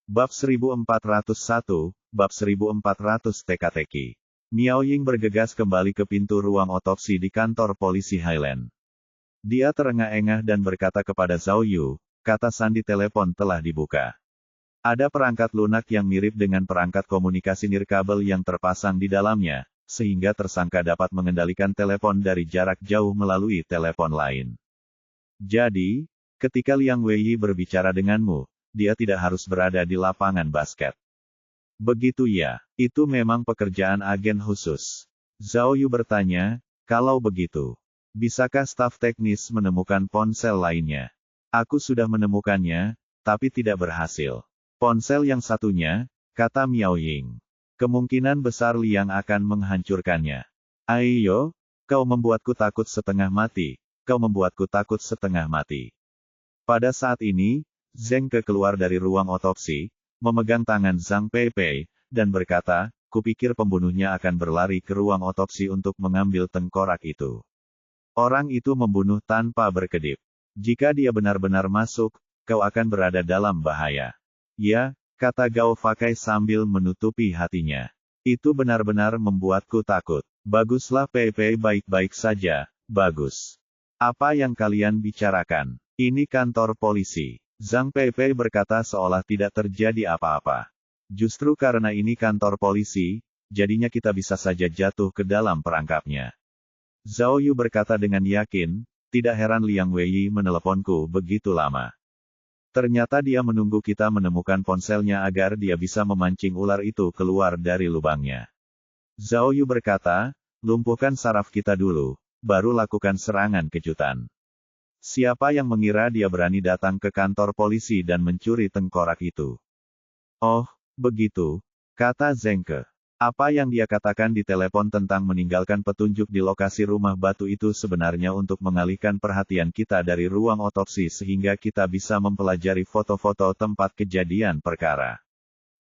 Bab 1401, Bab 1400 teka-teki. Miao Ying bergegas kembali ke pintu ruang otopsi di kantor polisi Highland. Dia terengah-engah dan berkata kepada Zhao Yu, kata sandi telepon telah dibuka. Ada perangkat lunak yang mirip dengan perangkat komunikasi nirkabel yang terpasang di dalamnya, sehingga tersangka dapat mengendalikan telepon dari jarak jauh melalui telepon lain. Jadi, ketika Liang Weiyi berbicara denganmu, dia tidak harus berada di lapangan basket. Begitu ya, itu memang pekerjaan agen khusus. Zhao Yu bertanya, kalau begitu, bisakah staf teknis menemukan ponsel lainnya? Aku sudah menemukannya, tapi tidak berhasil. Ponsel yang satunya, kata Miao Ying. Kemungkinan besar Liang akan menghancurkannya. Ayo, kau membuatku takut setengah mati, kau membuatku takut setengah mati. Pada saat ini, Zheng Ke keluar dari ruang otopsi, memegang tangan Zhang Peipei, dan berkata, kupikir pembunuhnya akan berlari ke ruang otopsi untuk mengambil tengkorak itu. Orang itu membunuh tanpa berkedip. Jika dia benar-benar masuk, kau akan berada dalam bahaya. Ya, kata Gao Fakai sambil menutupi hatinya. Itu benar-benar membuatku takut. Baguslah Peipei baik-baik saja, bagus. Apa yang kalian bicarakan? Ini kantor polisi. Zhang Peipei berkata seolah tidak terjadi apa-apa. Justru karena ini kantor polisi, jadinya kita bisa saja jatuh ke dalam perangkapnya. Zhao Yu berkata dengan yakin, tidak heran Liang Weiyi meneleponku begitu lama. Ternyata dia menunggu kita menemukan ponselnya agar dia bisa memancing ular itu keluar dari lubangnya. Zhao Yu berkata, lumpuhkan saraf kita dulu, baru lakukan serangan kejutan. Siapa yang mengira dia berani datang ke kantor polisi dan mencuri tengkorak itu? Oh, begitu, kata Zheng Ke. Apa yang dia katakan di telepon tentang meninggalkan petunjuk di lokasi rumah batu itu sebenarnya untuk mengalihkan perhatian kita dari ruang otopsi sehingga kita bisa mempelajari foto-foto tempat kejadian perkara.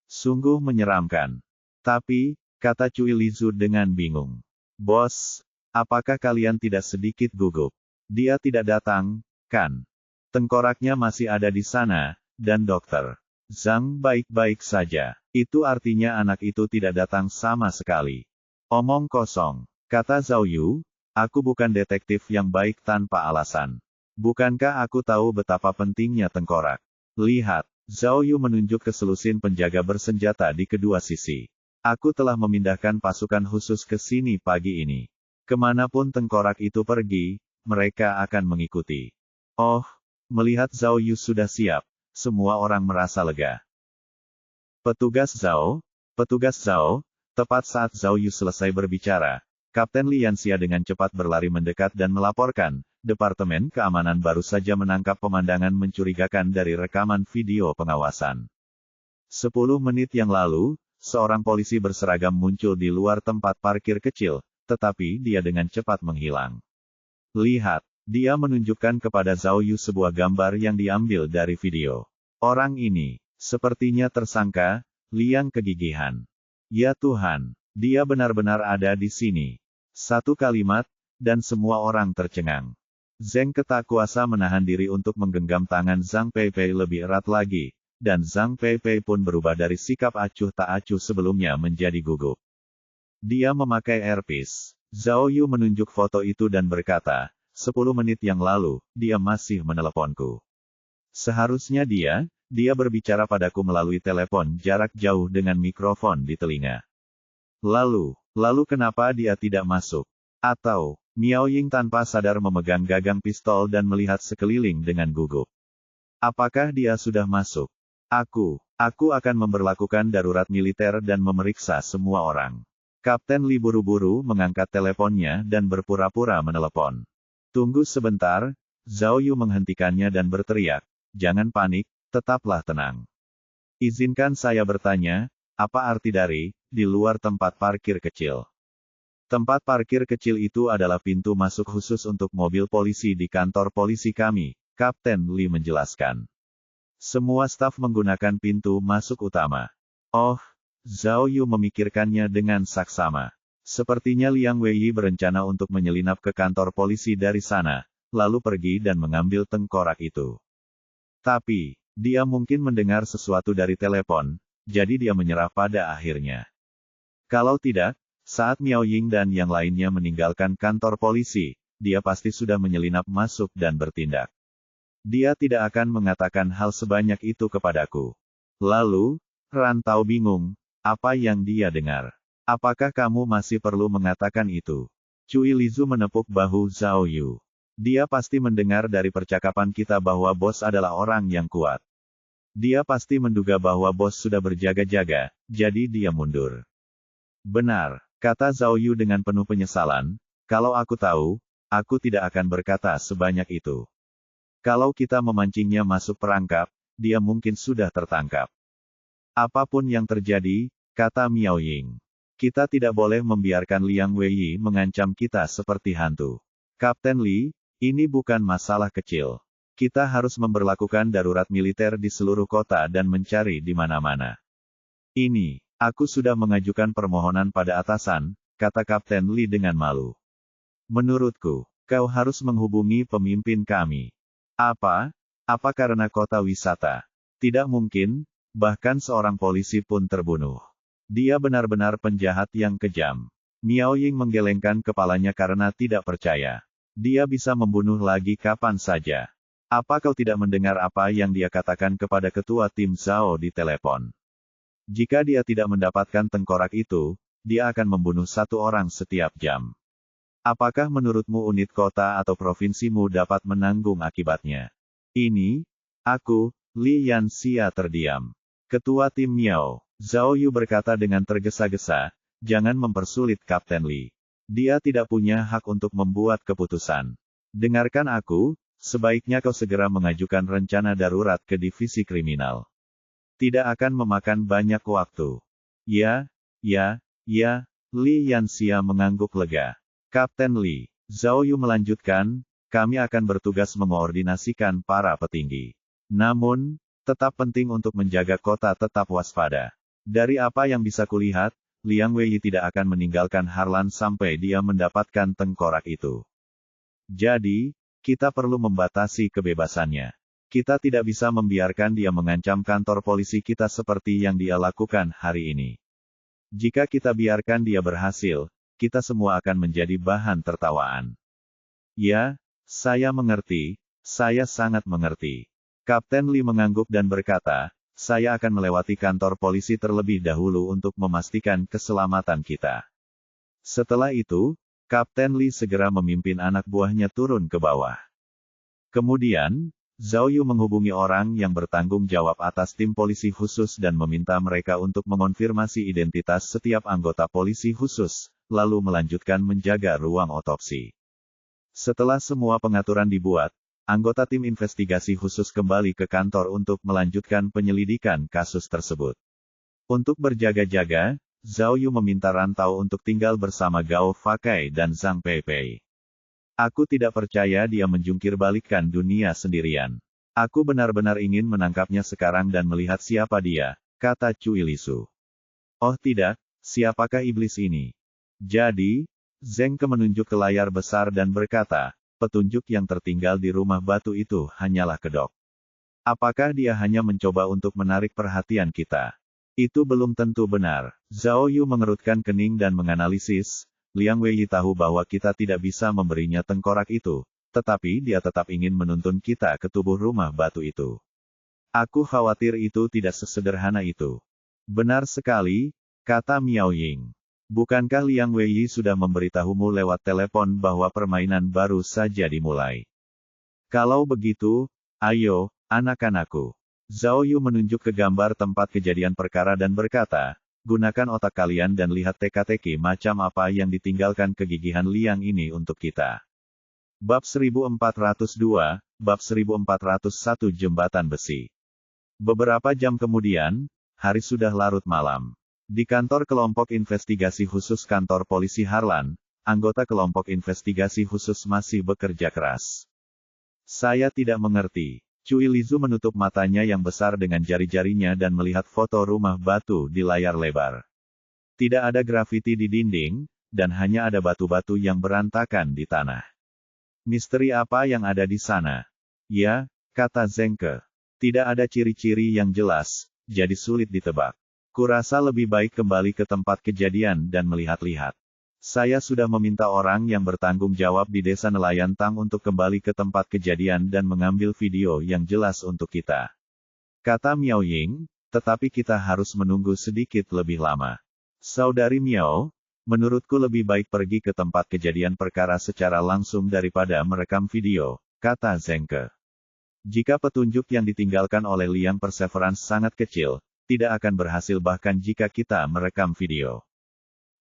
Sungguh menyeramkan. Tapi, kata Cui Lizu dengan bingung. Bos, apakah kalian tidak sedikit gugup? Dia tidak datang, kan? Tengkoraknya masih ada di sana, dan dokter Zhang baik-baik saja. Itu artinya anak itu tidak datang sama sekali. Omong kosong, kata Zhao Yu, aku bukan detektif yang baik tanpa alasan. Bukankah aku tahu betapa pentingnya tengkorak? Lihat, Zhao Yu menunjuk ke selusin penjaga bersenjata di kedua sisi. Aku telah memindahkan pasukan khusus ke sini pagi ini. Kemanapun tengkorak itu pergi, mereka akan mengikuti. Oh, melihat Zhao Yu sudah siap, semua orang merasa lega. Petugas Zhao, tepat saat Zhao Yu selesai berbicara, Kapten Lian Xia dengan cepat berlari mendekat dan melaporkan, Departemen Keamanan baru saja menangkap pemandangan mencurigakan dari rekaman video pengawasan. 10 menit yang lalu, seorang polisi berseragam muncul di luar tempat parkir kecil, tetapi dia dengan cepat menghilang. Lihat, dia menunjukkan kepada Zhao Yu sebuah gambar yang diambil dari video. Orang ini, sepertinya tersangka, Liang kegigihan. Ya Tuhan, dia benar-benar ada di sini. Satu kalimat, dan semua orang tercengang. Zheng Ke tak kuasa menahan diri untuk menggenggam tangan Zhang Peipei lebih erat lagi, dan Zhang Peipei pun berubah dari sikap acuh tak acuh sebelumnya menjadi gugup. Dia memakai earpiece. Zhao Yu menunjuk foto itu dan berkata, 10 menit yang lalu, dia masih meneleponku. Seharusnya dia berbicara padaku melalui telepon jarak jauh dengan mikrofon di telinga. Lalu kenapa dia tidak masuk? Atau, Miao Ying tanpa sadar memegang gagang pistol dan melihat sekeliling dengan gugup. Apakah dia sudah masuk? Aku akan memberlakukan darurat militer dan memeriksa semua orang. Kapten Li buru-buru mengangkat teleponnya dan berpura-pura menelepon. Tunggu sebentar, Zhao Yu menghentikannya dan berteriak, jangan panik, tetaplah tenang. Izinkan saya bertanya, apa arti dari, di luar tempat parkir kecil? Tempat parkir kecil itu adalah pintu masuk khusus untuk mobil polisi di kantor polisi kami, Kapten Li menjelaskan. Semua staf menggunakan pintu masuk utama. Oh, Zhao Yu memikirkannya dengan saksama. Sepertinya Liang Weiyi berencana untuk menyelinap ke kantor polisi dari sana, lalu pergi dan mengambil tengkorak itu. Tapi, Dia mungkin mendengar sesuatu dari telepon, jadi dia menyerah pada akhirnya. Kalau tidak, saat Miao Ying dan yang lainnya meninggalkan kantor polisi, dia pasti sudah menyelinap masuk dan bertindak. Dia tidak akan mengatakan hal sebanyak itu kepadaku. Lalu, Rantau bingung, apa yang dia dengar. Apakah kamu masih perlu mengatakan itu? Cui Lizu menepuk bahu Zhao Yu. Dia pasti mendengar dari percakapan kita bahwa bos adalah orang yang kuat. Dia pasti menduga bahwa bos sudah berjaga-jaga, jadi dia mundur. Benar, kata Zhao Yu dengan penuh penyesalan, kalau aku tahu, aku tidak akan berkata sebanyak itu. Kalau kita memancingnya masuk perangkap, dia mungkin sudah tertangkap. Apapun yang terjadi, kata Miao Ying. Kita tidak boleh membiarkan Liang Weiyi mengancam kita seperti hantu. Kapten Li, ini bukan masalah kecil. Kita harus memberlakukan darurat militer di seluruh kota dan mencari di mana-mana. Ini, aku sudah mengajukan permohonan pada atasan, kata Kapten Li dengan malu. Menurutku, kau harus menghubungi pemimpin kami. Apa? Apa karena kota wisata? Tidak mungkin, bahkan seorang polisi pun terbunuh. Dia benar-benar penjahat yang kejam. Miao Ying menggelengkan kepalanya karena tidak percaya. Dia bisa membunuh lagi kapan saja. Apa kau tidak mendengar apa yang dia katakan kepada ketua tim Zhao di telepon? Jika dia tidak mendapatkan tengkorak itu, dia akan membunuh satu orang setiap jam. Apakah menurutmu unit kota atau provinsimu dapat menanggung akibatnya? Ini, aku, Li Yanxia terdiam. Ketua tim Miao, Zhao Yu berkata dengan tergesa-gesa, jangan mempersulit Kapten Li. Dia tidak punya hak untuk membuat keputusan. Dengarkan aku, sebaiknya kau segera mengajukan rencana darurat ke divisi kriminal. Tidak akan memakan banyak waktu. Ya, Li Yanxia mengangguk lega. Kapten Li, Zhao Yu melanjutkan, kami akan bertugas mengoordinasikan para petinggi. Namun, tetap penting untuk menjaga kota tetap waspada. Dari apa yang bisa kulihat, Liang Weiyi tidak akan meninggalkan Harlan sampai dia mendapatkan tengkorak itu. Jadi, kita perlu membatasi kebebasannya. Kita tidak bisa membiarkan dia mengancam kantor polisi kita seperti yang dia lakukan hari ini. Jika kita biarkan dia berhasil, kita semua akan menjadi bahan tertawaan. Ya, saya mengerti, saya sangat mengerti. Kapten Li mengangguk dan berkata, saya akan melewati kantor polisi terlebih dahulu untuk memastikan keselamatan kita. Setelah itu, Kapten Li segera memimpin anak buahnya turun ke bawah. Kemudian, Zhao Yu menghubungi orang yang bertanggung jawab atas tim polisi khusus dan meminta mereka untuk mengonfirmasi identitas setiap anggota polisi khusus, lalu melanjutkan menjaga ruang otopsi. Setelah semua pengaturan dibuat, anggota tim investigasi khusus kembali ke kantor untuk melanjutkan penyelidikan kasus tersebut. Untuk berjaga-jaga, Zhao Yu meminta Rantau untuk tinggal bersama Gao Fakai dan Zhang Peipei. Aku tidak percaya dia menjungkir balikkan dunia sendirian. Aku benar-benar ingin menangkapnya sekarang dan melihat siapa dia, kata Cui Lisu. Oh tidak, siapakah iblis ini? Jadi, Zheng Ke menunjuk ke layar besar dan berkata, petunjuk yang tertinggal di rumah batu itu hanyalah kedok. Apakah dia hanya mencoba untuk menarik perhatian kita? Itu belum tentu benar. Zhao Yu mengerutkan kening dan menganalisis, Liang Weiyi tahu bahwa kita tidak bisa memberinya tengkorak itu, tetapi dia tetap ingin menuntun kita ke tubuh rumah batu itu. Aku khawatir itu tidak sesederhana itu. Benar sekali, kata Miao Ying. Bukankah Liang Weiyi sudah memberitahumu lewat telepon bahwa permainan baru saja dimulai? Kalau begitu, ayo, anak-anakku. Zhao Yu menunjuk ke gambar tempat kejadian perkara dan berkata, gunakan otak kalian dan lihat teka-teki macam apa yang ditinggalkan kegigihan Liang ini untuk kita. Bab 1402, Bab 1401 Jembatan Besi. Beberapa jam kemudian, hari sudah larut malam. Di kantor kelompok investigasi khusus kantor polisi Harlan, anggota kelompok investigasi khusus masih bekerja keras. Saya tidak mengerti. Cui Lizu menutup matanya yang besar dengan jari-jarinya dan melihat foto rumah batu di layar lebar. Tidak ada grafiti di dinding, dan hanya ada batu-batu yang berantakan di tanah. Misteri apa yang ada di sana? Ya, kata Zheng Ke. Tidak ada ciri-ciri yang jelas, jadi sulit ditebak. Kurasa lebih baik kembali ke tempat kejadian dan melihat-lihat. Saya sudah meminta orang yang bertanggung jawab di desa Nelayan Tang untuk kembali ke tempat kejadian dan mengambil video yang jelas untuk kita. Kata Miao Ying, tetapi kita harus menunggu sedikit lebih lama. Saudari Miao, menurutku lebih baik pergi ke tempat kejadian perkara secara langsung daripada merekam video, kata Zheng Ke. Jika petunjuk yang ditinggalkan oleh Liang Perseverance sangat kecil, tidak akan berhasil bahkan jika kita merekam video.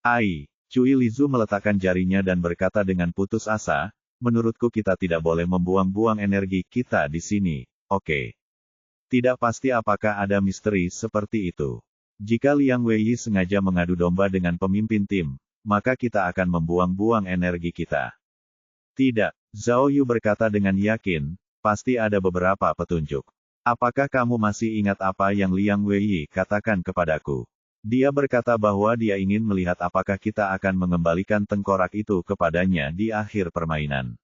Ai, Cui Lizu meletakkan jarinya dan berkata dengan putus asa, menurutku kita tidak boleh membuang-buang energi kita di sini, oke. Tidak pasti apakah ada misteri seperti itu. Jika Liang Weiyi sengaja mengadu domba dengan pemimpin tim, maka kita akan membuang-buang energi kita. Tidak, Zhao Yu berkata dengan yakin, pasti ada beberapa petunjuk. Apakah kamu masih ingat apa yang Liang Weiyi katakan kepadaku? Dia berkata bahwa dia ingin melihat apakah kita akan mengembalikan tengkorak itu kepadanya di akhir permainan.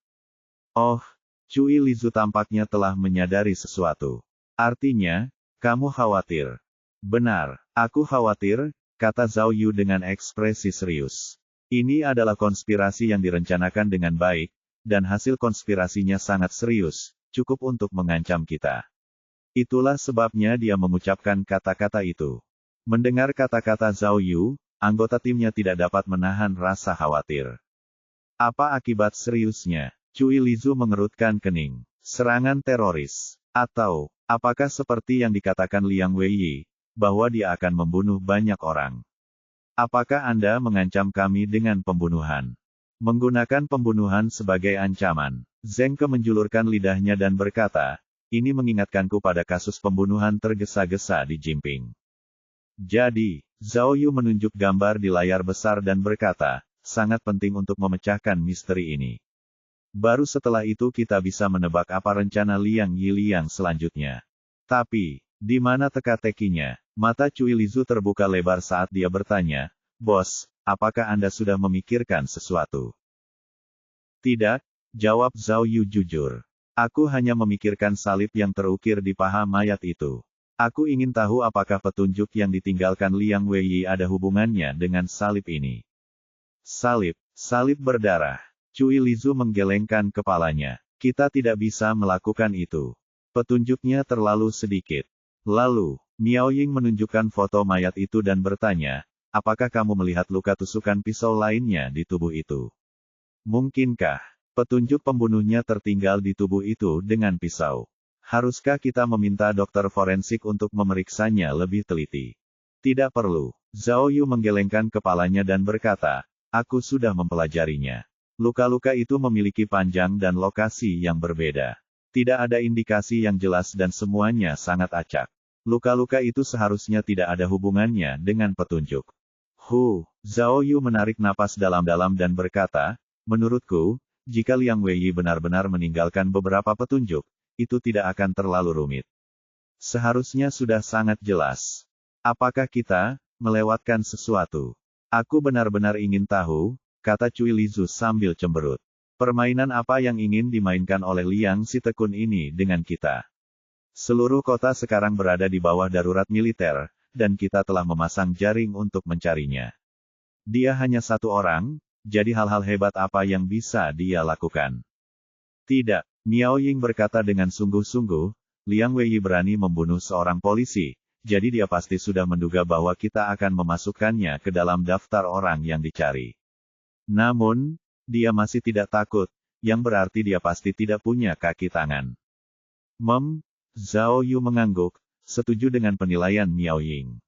Oh, Cui Lizu tampaknya telah menyadari sesuatu. Artinya, kamu khawatir. Benar, aku khawatir, kata Zhao Yu dengan ekspresi serius. Ini adalah konspirasi yang direncanakan dengan baik, dan hasil konspirasinya sangat serius, cukup untuk mengancam kita. Itulah sebabnya dia mengucapkan kata-kata itu. Mendengar kata-kata Zhao Yu, anggota timnya tidak dapat menahan rasa khawatir. Apa akibat seriusnya? Cui Lizu mengerutkan kening. Serangan teroris. Atau, apakah seperti yang dikatakan Liang Weiyi, bahwa dia akan membunuh banyak orang? Apakah Anda mengancam kami dengan pembunuhan? Menggunakan pembunuhan sebagai ancaman. Zheng Ke menjulurkan lidahnya dan berkata, ini mengingatkanku pada kasus pembunuhan tergesa-gesa di Jimping. Jadi, Zhao Yu menunjuk gambar di layar besar dan berkata, sangat penting untuk memecahkan misteri ini. Baru setelah itu kita bisa menebak apa rencana Liang Yiliang selanjutnya. Tapi, di mana teka-tekinya? Mata Cui Lizu terbuka lebar saat dia bertanya, Bos, apakah Anda sudah memikirkan sesuatu? Tidak, jawab Zhao Yu jujur. Aku hanya memikirkan salib yang terukir di paha mayat itu. Aku ingin tahu apakah petunjuk yang ditinggalkan Liang Weiyi ada hubungannya dengan salib ini. Salib berdarah. Cui Lizu menggelengkan kepalanya. Kita tidak bisa melakukan itu. Petunjuknya terlalu sedikit. Lalu, Miao Ying menunjukkan foto mayat itu dan bertanya, apakah kamu melihat luka tusukan pisau lainnya di tubuh itu? Mungkinkah petunjuk pembunuhnya tertinggal di tubuh itu dengan pisau? Haruskah kita meminta dokter forensik untuk memeriksanya lebih teliti? Tidak perlu. Zhao Yu menggelengkan kepalanya dan berkata, aku sudah mempelajarinya. Luka-luka itu memiliki panjang dan lokasi yang berbeda. Tidak ada indikasi yang jelas dan semuanya sangat acak. Luka-luka itu seharusnya tidak ada hubungannya dengan petunjuk. Zhao Yu menarik napas dalam-dalam dan berkata, menurutku, jika Liang Weiyi benar-benar meninggalkan beberapa petunjuk, itu tidak akan terlalu rumit. Seharusnya sudah sangat jelas. Apakah kita melewatkan sesuatu? Aku benar-benar ingin tahu, kata Cui Lizu sambil cemberut. Permainan apa yang ingin dimainkan oleh Liang Si Tekun ini dengan kita? Seluruh kota sekarang berada di bawah darurat militer, dan kita telah memasang jaring untuk mencarinya. Dia hanya satu orang, jadi hal-hal hebat apa yang bisa dia lakukan? Tidak, Miao Ying berkata dengan sungguh-sungguh, Liang Weiyi berani membunuh seorang polisi, jadi dia pasti sudah menduga bahwa kita akan memasukkannya ke dalam daftar orang yang dicari. Namun, dia masih tidak takut, yang berarti dia pasti tidak punya kaki tangan. Zhao Yu mengangguk, setuju dengan penilaian Miao Ying.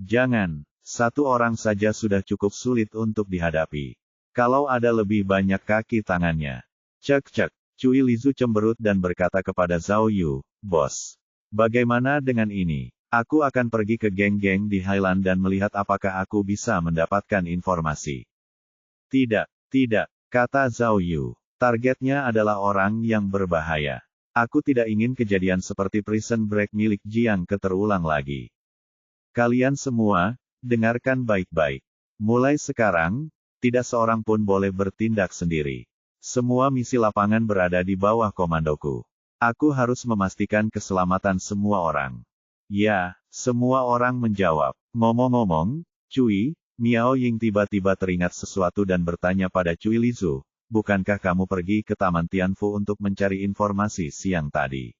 Jangan, satu orang saja sudah cukup sulit untuk dihadapi. Kalau ada lebih banyak kaki tangannya. Cek. Cui Lizu cemberut dan berkata kepada Zhao Yu, Bos. Bagaimana dengan ini? Aku akan pergi ke geng-geng di Highland dan melihat apakah aku bisa mendapatkan informasi. Tidak, kata Zhao Yu. Targetnya adalah orang yang berbahaya. Aku tidak ingin kejadian seperti Prison Break milik Jiang Ke terulang lagi. Kalian semua, dengarkan baik-baik. Mulai sekarang, tidak seorang pun boleh bertindak sendiri. Semua misi lapangan berada di bawah komandoku. Aku harus memastikan keselamatan semua orang. Ya, semua orang menjawab. Ngomong-ngomong, Cui, Miao Ying tiba-tiba teringat sesuatu dan bertanya pada Cui Lizu, bukankah kamu pergi ke Taman Tianfu untuk mencari informasi siang tadi?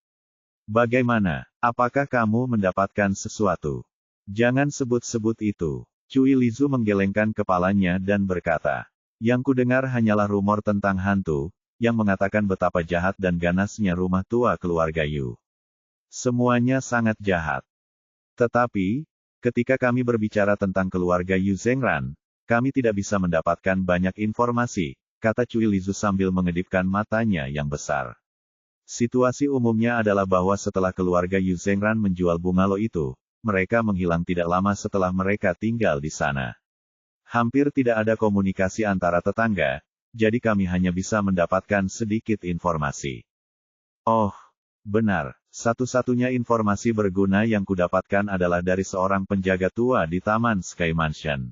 Bagaimana? Apakah kamu mendapatkan sesuatu? Jangan sebut-sebut itu. Cui Lizu menggelengkan kepalanya dan berkata, yang kudengar hanyalah rumor tentang hantu, yang mengatakan betapa jahat dan ganasnya rumah tua keluarga Yu. Semuanya sangat jahat. Tetapi, ketika kami berbicara tentang keluarga Yu Zhengran, kami tidak bisa mendapatkan banyak informasi, kata Cui Lizu sambil mengedipkan matanya yang besar. Situasi umumnya adalah bahwa setelah keluarga Yu Zhengran menjual bungalow itu, mereka menghilang tidak lama setelah mereka tinggal di sana. Hampir tidak ada komunikasi antara tetangga, jadi kami hanya bisa mendapatkan sedikit informasi. Oh, benar, satu-satunya informasi berguna yang kudapatkan adalah dari seorang penjaga tua di Taman Sky Mansion.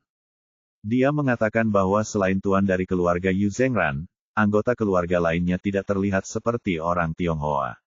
Dia mengatakan bahwa selain tuan dari keluarga Yu Zhengran, anggota keluarga lainnya tidak terlihat seperti orang Tionghoa.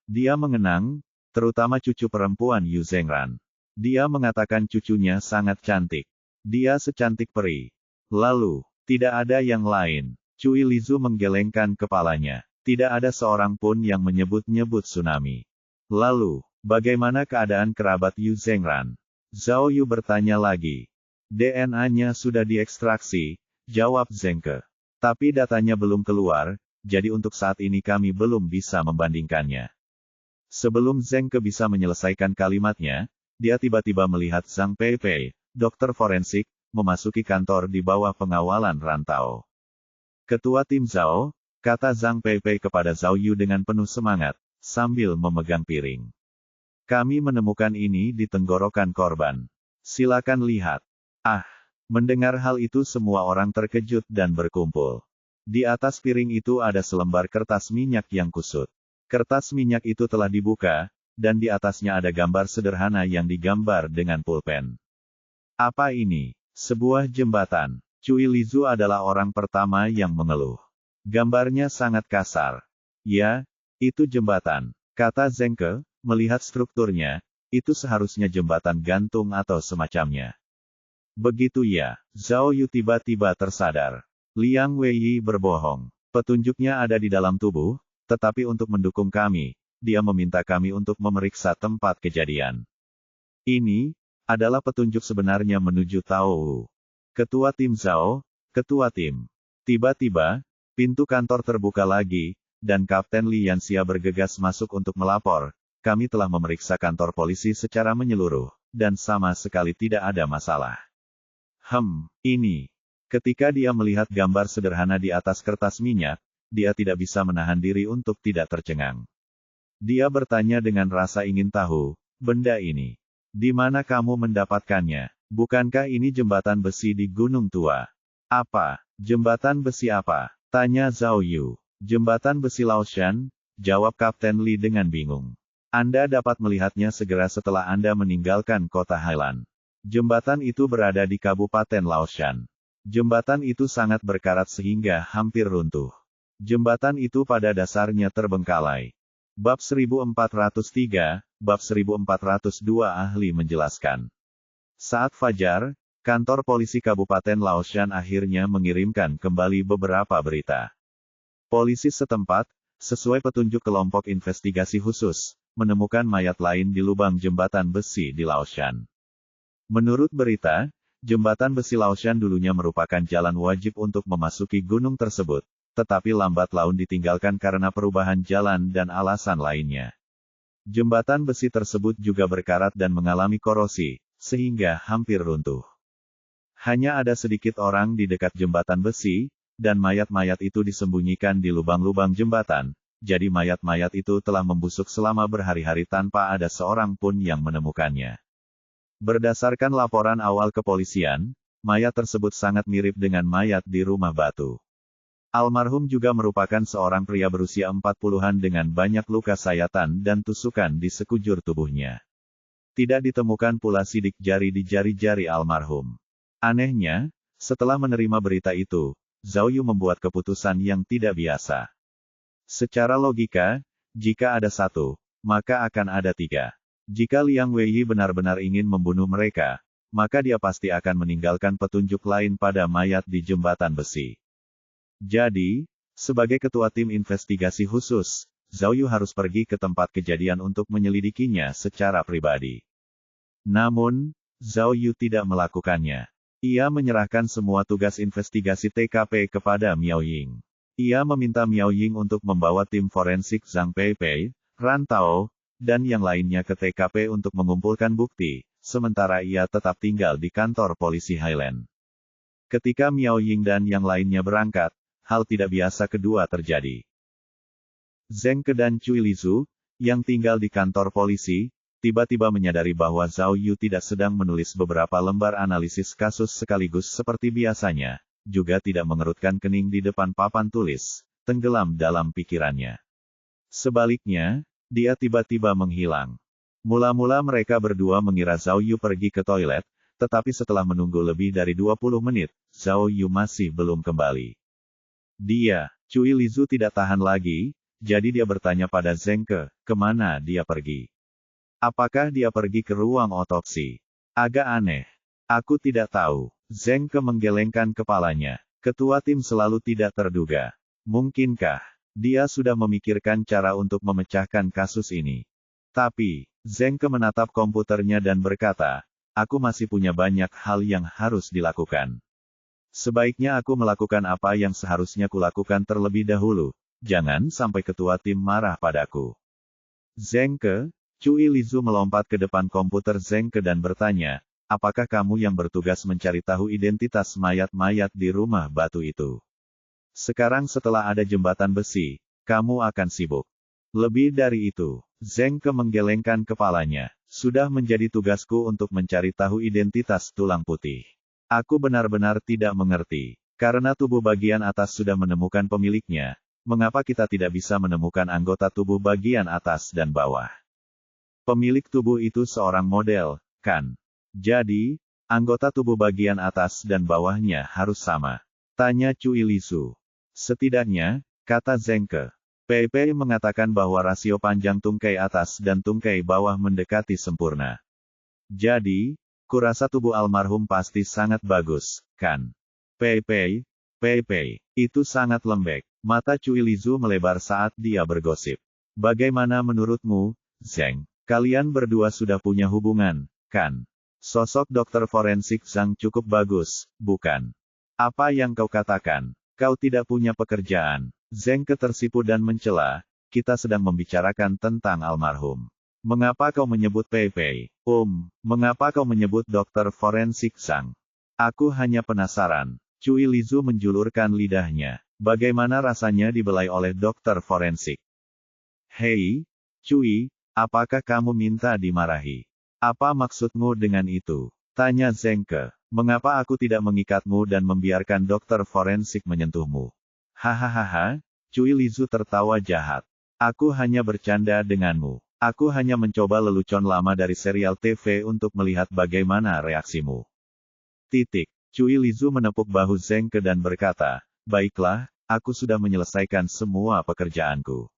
Dia mengenang, terutama cucu perempuan Yu Zhengran. Dia mengatakan cucunya sangat cantik. Dia secantik peri. Lalu, tidak ada yang lain. Cui Lizu menggelengkan kepalanya. Tidak ada seorang pun yang menyebut-nyebut tsunami. Lalu, bagaimana keadaan kerabat Yu Zhengran? Zhao Yu bertanya lagi. DNA-nya sudah diekstraksi, jawab Zhengke. Tapi datanya belum keluar, jadi untuk saat ini kami belum bisa membandingkannya. Sebelum Zhengke bisa menyelesaikan kalimatnya, dia tiba-tiba melihat Zhang Peipei, dokter forensik, memasuki kantor di bawah pengawalan rantau. Ketua tim Zhao, kata Zhang Peipei kepada Zhao Yu dengan penuh semangat, sambil memegang piring. Kami menemukan ini di tenggorokan korban. Silakan lihat. Mendengar hal itu semua orang terkejut dan berkumpul. Di atas piring itu ada selembar kertas minyak yang kusut. Kertas minyak itu telah dibuka, dan di atasnya ada gambar sederhana yang digambar dengan pulpen. Apa ini? Sebuah jembatan. Cui Lizu adalah orang pertama yang mengeluh. Gambarnya sangat kasar. Ya, itu jembatan, kata Zhengke, melihat strukturnya, itu seharusnya jembatan gantung atau semacamnya. Begitu ya, Zhao Yu tiba-tiba tersadar. Liang Weiyi berbohong. Petunjuknya ada di dalam tubuh, tetapi untuk mendukung kami, dia meminta kami untuk memeriksa tempat kejadian. Ini adalah petunjuk sebenarnya menuju Taowu. Ketua tim Zhao, ketua tim. Tiba-tiba, pintu kantor terbuka lagi, dan Kapten Li Yanxia bergegas masuk untuk melapor. Kami telah memeriksa kantor polisi secara menyeluruh, dan sama sekali tidak ada masalah. Ini. Ketika dia melihat gambar sederhana di atas kertas minyak, dia tidak bisa menahan diri untuk tidak tercengang. Dia bertanya dengan rasa ingin tahu, benda ini. Di mana kamu mendapatkannya? Bukankah ini jembatan besi di Gunung Tua? Apa? Jembatan besi apa? Tanya Zhao Yu. Jembatan besi Laoshan, jawab Kapten Li dengan bingung. Anda dapat melihatnya segera setelah Anda meninggalkan kota Hailan. Jembatan itu berada di Kabupaten Laoshan. Jembatan itu sangat berkarat sehingga hampir runtuh. Jembatan itu pada dasarnya terbengkalai. Bab 1403, Bab 1402 ahli menjelaskan. Saat fajar, kantor polisi Kabupaten Laoshan akhirnya mengirimkan kembali beberapa berita. Polisi setempat, sesuai petunjuk kelompok investigasi khusus, menemukan mayat lain di lubang jembatan besi di Laoshan. Menurut berita, jembatan besi Laoshan dulunya merupakan jalan wajib untuk memasuki gunung tersebut, tetapi lambat laun ditinggalkan karena perubahan jalan dan alasan lainnya. Jembatan besi tersebut juga berkarat dan mengalami korosi, sehingga hampir runtuh. Hanya ada sedikit orang di dekat jembatan besi, dan mayat-mayat itu disembunyikan di lubang-lubang jembatan, jadi mayat-mayat itu telah membusuk selama berhari-hari tanpa ada seorang pun yang menemukannya. Berdasarkan laporan awal kepolisian, mayat tersebut sangat mirip dengan mayat di rumah batu. Almarhum juga merupakan seorang pria berusia 40-an dengan banyak luka sayatan dan tusukan di sekujur tubuhnya. Tidak ditemukan pula sidik jari di jari-jari almarhum. Anehnya, setelah menerima berita itu, Zhao Yu membuat keputusan yang tidak biasa. Secara logika, jika ada satu, maka akan ada tiga. Jika Liang Weiyi benar-benar ingin membunuh mereka, maka dia pasti akan meninggalkan petunjuk lain pada mayat di jembatan besi. Jadi, sebagai ketua tim investigasi khusus, Zhao Yu harus pergi ke tempat kejadian untuk menyelidikinya secara pribadi. Namun, Zhao Yu tidak melakukannya. Ia menyerahkan semua tugas investigasi TKP kepada Miao Ying. Ia meminta Miao Ying untuk membawa tim forensik Zhang Peipei, Ran Tao, dan yang lainnya ke TKP untuk mengumpulkan bukti, sementara ia tetap tinggal di kantor polisi Highland. Ketika Miao Ying dan yang lainnya berangkat, hal tidak biasa kedua terjadi. Zheng Ke dan Cui Lizu, yang tinggal di kantor polisi, tiba-tiba menyadari bahwa Zhao Yu tidak sedang menulis beberapa lembar analisis kasus sekaligus seperti biasanya, juga tidak mengerutkan kening di depan papan tulis, tenggelam dalam pikirannya. Sebaliknya, dia tiba-tiba menghilang. Mula-mula mereka berdua mengira Zhao Yu pergi ke toilet, tetapi setelah menunggu lebih dari 20 menit, Zhao Yu masih belum kembali. Cui Lizu tidak tahan lagi, jadi dia bertanya pada Zheng Ke, kemana dia pergi? Apakah dia pergi ke ruang otopsi? Agak aneh. Aku tidak tahu. Zheng Ke menggelengkan kepalanya. Ketua tim selalu tidak terduga. Mungkinkah dia sudah memikirkan cara untuk memecahkan kasus ini? Tapi, Zheng Ke menatap komputernya dan berkata, aku masih punya banyak hal yang harus dilakukan. Sebaiknya aku melakukan apa yang seharusnya kulakukan terlebih dahulu. Jangan sampai ketua tim marah padaku. Zheng Ke, Cui Lizu melompat ke depan komputer Zheng Ke dan bertanya, apakah kamu yang bertugas mencari tahu identitas mayat-mayat di rumah batu itu? Sekarang setelah ada jembatan besi, kamu akan sibuk. Lebih dari itu, Zheng Ke menggelengkan kepalanya. Sudah menjadi tugasku untuk mencari tahu identitas tulang putih. Aku benar-benar tidak mengerti. Karena tubuh bagian atas sudah menemukan pemiliknya, mengapa kita tidak bisa menemukan anggota tubuh bagian atas dan bawah? Pemilik tubuh itu seorang model, kan? Jadi, anggota tubuh bagian atas dan bawahnya harus sama. Tanya Cui Lizu. Setidaknya, kata Zheng Ke, Peipei mengatakan bahwa rasio panjang tungkai atas dan tungkai bawah mendekati sempurna. Jadi, kurasa tubuh almarhum pasti sangat bagus, kan? Peipei, itu sangat lembek. Mata Cui Lizu melebar saat dia bergosip. Bagaimana menurutmu, Zheng? Kalian berdua sudah punya hubungan, kan? Sosok dokter forensik Zhang cukup bagus, bukan? Apa yang kau katakan? Kau tidak punya pekerjaan. Zheng Ke tersipu dan mencela, kita sedang membicarakan tentang almarhum. Mengapa kau menyebut Peipei? Mengapa kau menyebut dokter forensik Zhang? Aku hanya penasaran. Cui Lizu menjulurkan lidahnya. Bagaimana rasanya dibelai oleh dokter forensik? Hei, Cui, apakah kamu minta dimarahi? Apa maksudmu dengan itu? Tanya Zheng Ke. Mengapa aku tidak mengikatmu dan membiarkan dokter forensik menyentuhmu? Hahaha, Cui Lizu tertawa jahat. Aku hanya bercanda denganmu. Aku hanya mencoba lelucon lama dari serial TV untuk melihat bagaimana reaksimu. Cui Lizu menepuk bahu Zheng Ke dan berkata, baiklah, aku sudah menyelesaikan semua pekerjaanku.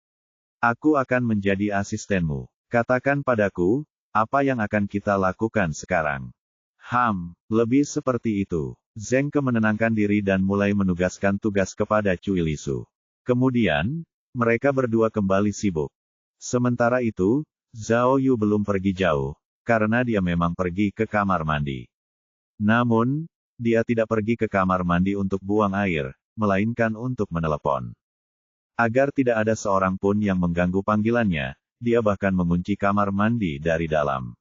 Aku akan menjadi asistenmu. Katakan padaku, apa yang akan kita lakukan sekarang? Lebih seperti itu. Zheng Ke menenangkan diri dan mulai menugaskan tugas kepada Cui Lizu. Kemudian, mereka berdua kembali sibuk. Sementara itu, Zhao Yu belum pergi jauh, karena dia memang pergi ke kamar mandi. Namun, dia tidak pergi ke kamar mandi untuk buang air, melainkan untuk menelepon. Agar tidak ada seorang pun yang mengganggu panggilannya, dia bahkan mengunci kamar mandi dari dalam.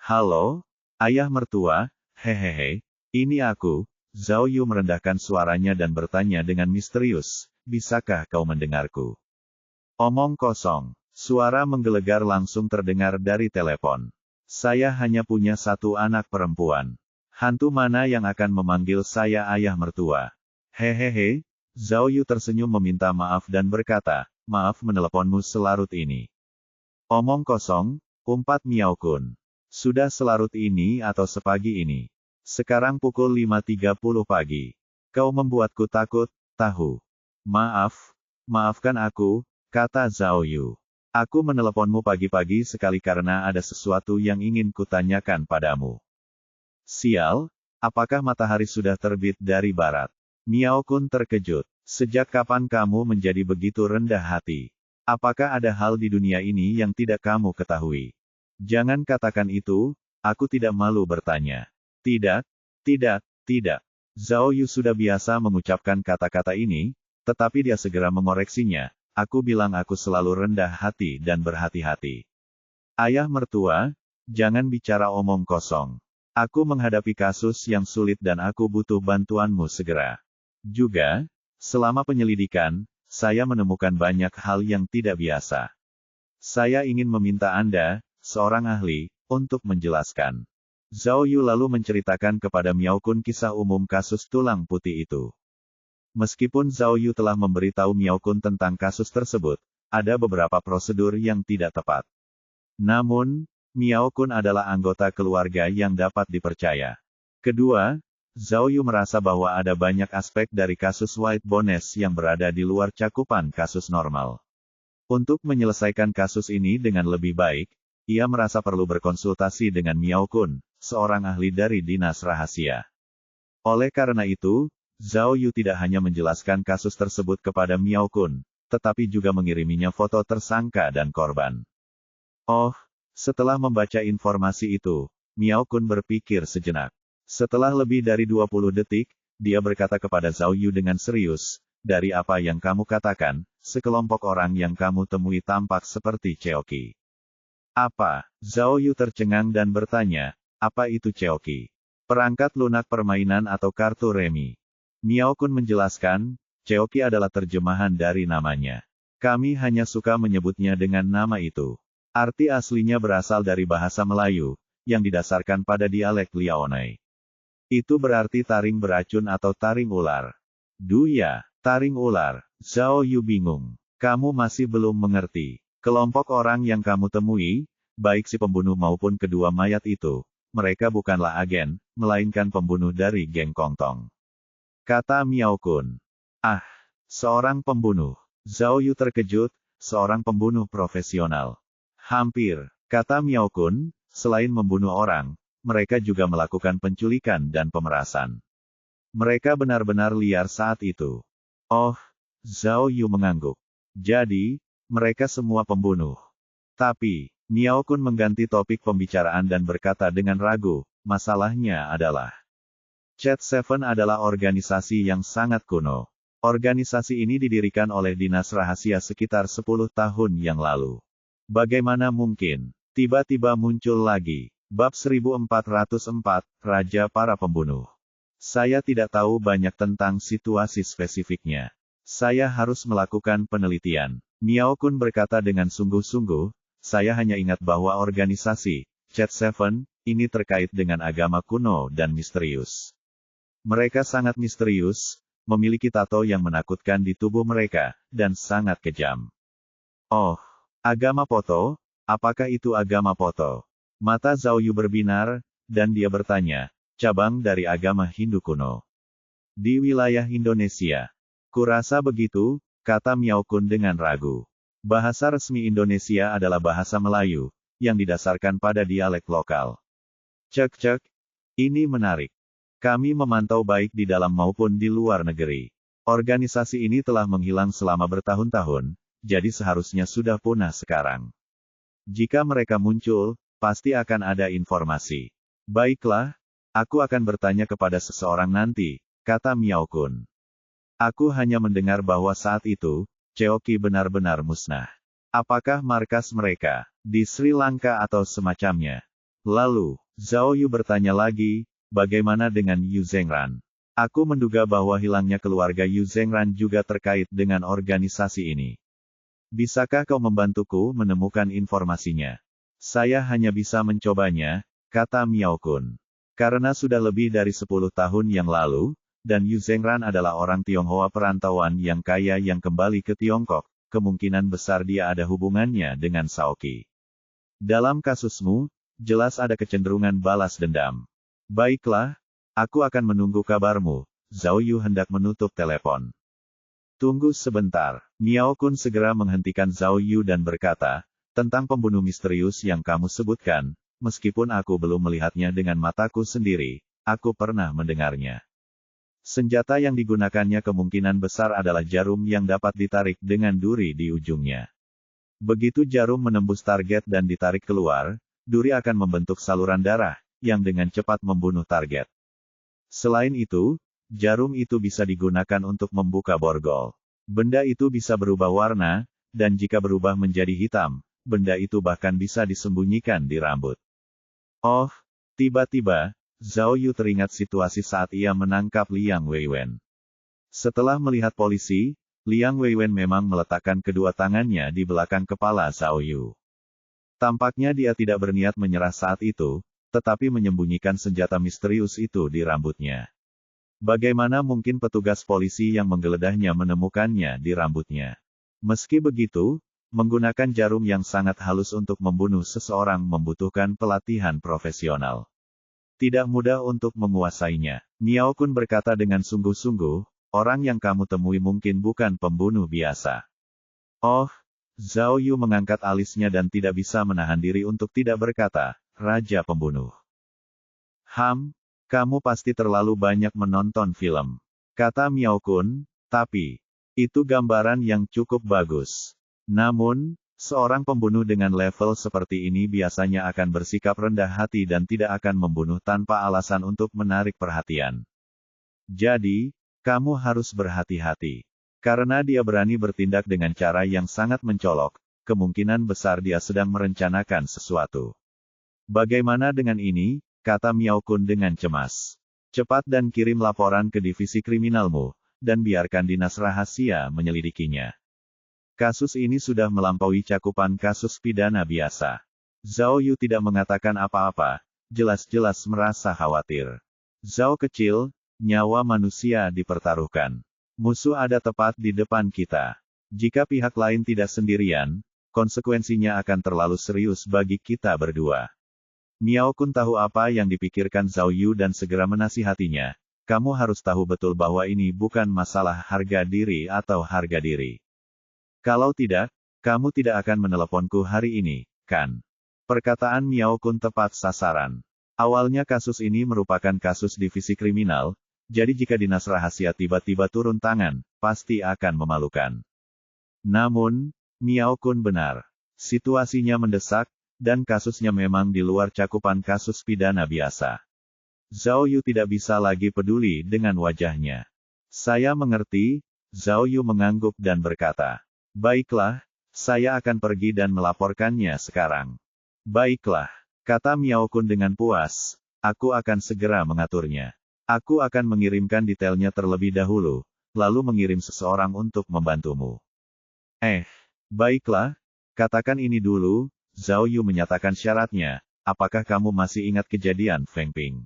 Halo? Ayah mertua, hehehe, ini aku. Zhao Yu merendahkan suaranya dan bertanya dengan misterius, bisakah kau mendengarku? Omong kosong. Suara menggelegar langsung terdengar dari telepon. Saya hanya punya satu anak perempuan. Hantu mana yang akan memanggil saya ayah mertua? Hehehe, Zhao Yu tersenyum meminta maaf dan berkata, maaf meneleponmu selarut ini. Omong kosong, umpat Miao Kun. Sudah selarut ini atau sepagi ini? Sekarang pukul 5.30 pagi. Kau membuatku takut, tahu. Maaf, Maafkan aku, kata Zhao Yu. Aku meneleponmu pagi-pagi sekali karena ada sesuatu yang ingin kutanyakan padamu. Sial, apakah matahari sudah terbit dari barat? Miao Kun terkejut. Sejak kapan kamu menjadi begitu rendah hati? Apakah ada hal di dunia ini yang tidak kamu ketahui? Jangan katakan itu, aku tidak malu bertanya. Tidak, tidak, tidak. Zhao Yu sudah biasa mengucapkan kata-kata ini, tetapi dia segera mengoreksinya. Aku bilang aku selalu rendah hati dan berhati-hati. Ayah mertua, jangan bicara omong kosong. Aku menghadapi kasus yang sulit dan aku butuh bantuanmu segera. Juga, selama penyelidikan, saya menemukan banyak hal yang tidak biasa. Saya ingin meminta Anda, seorang ahli, untuk menjelaskan. Zhao Yu lalu menceritakan kepada Miao Kun kisah umum kasus tulang putih itu. Meskipun Zhao Yu telah memberitahu Miao Kun tentang kasus tersebut, ada beberapa prosedur yang tidak tepat. Namun, Miao Kun adalah anggota keluarga yang dapat dipercaya. Kedua, Zhao Yu merasa bahwa ada banyak aspek dari kasus White Bones yang berada di luar cakupan kasus normal. Untuk menyelesaikan kasus ini dengan lebih baik, ia merasa perlu berkonsultasi dengan Miao Kun, seorang ahli dari Dinas Rahasia. Oleh karena itu, Zhao Yu tidak hanya menjelaskan kasus tersebut kepada Miao Kun, tetapi juga mengiriminya foto tersangka dan korban. Oh, setelah membaca informasi itu, Miao Kun berpikir sejenak. Setelah lebih dari 20 detik, dia berkata kepada Zhao Yu dengan serius, dari apa yang kamu katakan, sekelompok orang yang kamu temui tampak seperti Cheoki. Apa? Zhao Yu tercengang dan bertanya, apa itu Cheoki? Perangkat lunak permainan atau kartu remi. Miao Kun menjelaskan, Cheoki adalah terjemahan dari namanya. Kami hanya suka menyebutnya dengan nama itu. Arti aslinya berasal dari bahasa Melayu, yang didasarkan pada dialek Liaonai. Itu berarti taring beracun atau taring ular. Duya, taring ular. Zhao Yu bingung. Kamu masih belum mengerti. Kelompok orang yang kamu temui, baik si pembunuh maupun kedua mayat itu, mereka bukanlah agen, melainkan pembunuh dari geng Kongtong. Kata Miao Kun. Ah, seorang pembunuh. Zhao Yu terkejut, seorang pembunuh profesional. Hampir, kata Miao Kun, selain membunuh orang, mereka juga melakukan penculikan dan pemerasan. Mereka benar-benar liar saat itu. Oh, Zhao Yu mengangguk. Jadi, mereka semua pembunuh. Tapi, Miao Kun mengganti topik pembicaraan dan berkata dengan ragu, masalahnya adalah Chat Seven adalah organisasi yang sangat kuno. Organisasi ini didirikan oleh Dinas Rahasia sekitar 10 tahun yang lalu. Bagaimana mungkin tiba-tiba muncul lagi? Bab 1404, Raja Para Pembunuh. Saya tidak tahu banyak tentang situasi spesifiknya. Saya harus melakukan penelitian. Miao Kun berkata dengan sungguh-sungguh, saya hanya ingat bahwa organisasi Chat Seven ini terkait dengan agama kuno dan misterius. Mereka sangat misterius, memiliki tato yang menakutkan di tubuh mereka, dan sangat kejam. Oh, agama Poto? Apakah itu agama Poto? Mata Zhao Yu berbinar, dan dia bertanya, cabang dari agama Hindu kuno. Di wilayah Indonesia. Kurasa begitu, kata Miao Kun dengan ragu. Bahasa resmi Indonesia adalah bahasa Melayu, yang didasarkan pada dialek lokal. Cek-cek, ini menarik. Kami memantau baik di dalam maupun di luar negeri. Organisasi ini telah menghilang selama bertahun-tahun, jadi seharusnya sudah punah sekarang. Jika mereka muncul, pasti akan ada informasi. Baiklah, aku akan bertanya kepada seseorang nanti, kata Miao Kun. Aku hanya mendengar bahwa saat itu, Cheoki benar-benar musnah. Apakah markas mereka di Sri Lanka atau semacamnya? Lalu, Zhao Yu bertanya lagi, bagaimana dengan Yu Zhengran? Aku menduga bahwa hilangnya keluarga Yu Zhengran juga terkait dengan organisasi ini. Bisakah kau membantuku menemukan informasinya? Saya hanya bisa mencobanya, kata Miao Kun. Karena sudah lebih dari 10 tahun yang lalu, dan Yu Zhengran adalah orang Tionghoa perantauan yang kaya yang kembali ke Tiongkok, kemungkinan besar dia ada hubungannya dengan Shaoqi. Dalam kasusmu, jelas ada kecenderungan balas dendam. Baiklah, aku akan menunggu kabarmu. Zhao Yu hendak menutup telepon. Tunggu sebentar. Miao Kun segera menghentikan Zhao Yu dan berkata, tentang pembunuh misterius yang kamu sebutkan, meskipun aku belum melihatnya dengan mataku sendiri, aku pernah mendengarnya. Senjata yang digunakannya kemungkinan besar adalah jarum yang dapat ditarik dengan duri di ujungnya. Begitu jarum menembus target dan ditarik keluar, duri akan membentuk saluran darah, yang dengan cepat membunuh target. Selain itu, jarum itu bisa digunakan untuk membuka borgol. Benda itu bisa berubah warna, dan jika berubah menjadi hitam, benda itu bahkan bisa disembunyikan di rambut. Oh, tiba-tiba, Zhao Yu teringat situasi saat ia menangkap Liang Weiwen. Setelah melihat polisi, Liang Weiwen memang meletakkan kedua tangannya di belakang kepala Zhao Yu. Tampaknya dia tidak berniat menyerah saat itu, tetapi menyembunyikan senjata misterius itu di rambutnya. Bagaimana mungkin petugas polisi yang menggeledahnya menemukannya di rambutnya? Meski begitu, menggunakan jarum yang sangat halus untuk membunuh seseorang membutuhkan pelatihan profesional. Tidak mudah untuk menguasainya. Miao Kun berkata dengan sungguh-sungguh, orang yang kamu temui mungkin bukan pembunuh biasa. Oh, Zhao Yu mengangkat alisnya dan tidak bisa menahan diri untuk tidak berkata, Raja Pembunuh. Kamu pasti terlalu banyak menonton film. Kata Miao Kun, tapi, itu gambaran yang cukup bagus. Namun, seorang pembunuh dengan level seperti ini biasanya akan bersikap rendah hati dan tidak akan membunuh tanpa alasan untuk menarik perhatian. Jadi, kamu harus berhati-hati. Karena dia berani bertindak dengan cara yang sangat mencolok, kemungkinan besar dia sedang merencanakan sesuatu. Bagaimana dengan ini? Kata Miao Kun dengan cemas. Cepat dan kirim laporan ke divisi kriminalmu, dan biarkan dinas rahasia menyelidikinya. Kasus ini sudah melampaui cakupan kasus pidana biasa. Zhao Yu tidak mengatakan apa-apa, jelas-jelas merasa khawatir. Zhao kecil, nyawa manusia dipertaruhkan. Musuh ada tepat di depan kita. Jika pihak lain tidak sendirian, konsekuensinya akan terlalu serius bagi kita berdua. Miao Kun tahu apa yang dipikirkan Zhao Yu dan segera menasihatinya. Kamu harus tahu betul bahwa ini bukan masalah harga diri atau harga diri. Kalau tidak, kamu tidak akan meneleponku hari ini, kan? Perkataan Miao Kun tepat sasaran. Awalnya kasus ini merupakan kasus divisi kriminal, jadi jika dinas rahasia tiba-tiba turun tangan, pasti akan memalukan. Namun, Miao Kun benar. Situasinya mendesak, dan kasusnya memang di luar cakupan kasus pidana biasa. Zhao Yu tidak bisa lagi peduli dengan wajahnya. Saya mengerti, Zhao Yu mengangguk dan berkata. Baiklah, saya akan pergi dan melaporkannya sekarang. Baiklah, kata Miao Kun dengan puas, aku akan segera mengaturnya. Aku akan mengirimkan detailnya terlebih dahulu, lalu mengirim seseorang untuk membantumu. Baiklah, katakan ini dulu, Zhao Yu menyatakan syaratnya, apakah kamu masih ingat kejadian Feng Ping?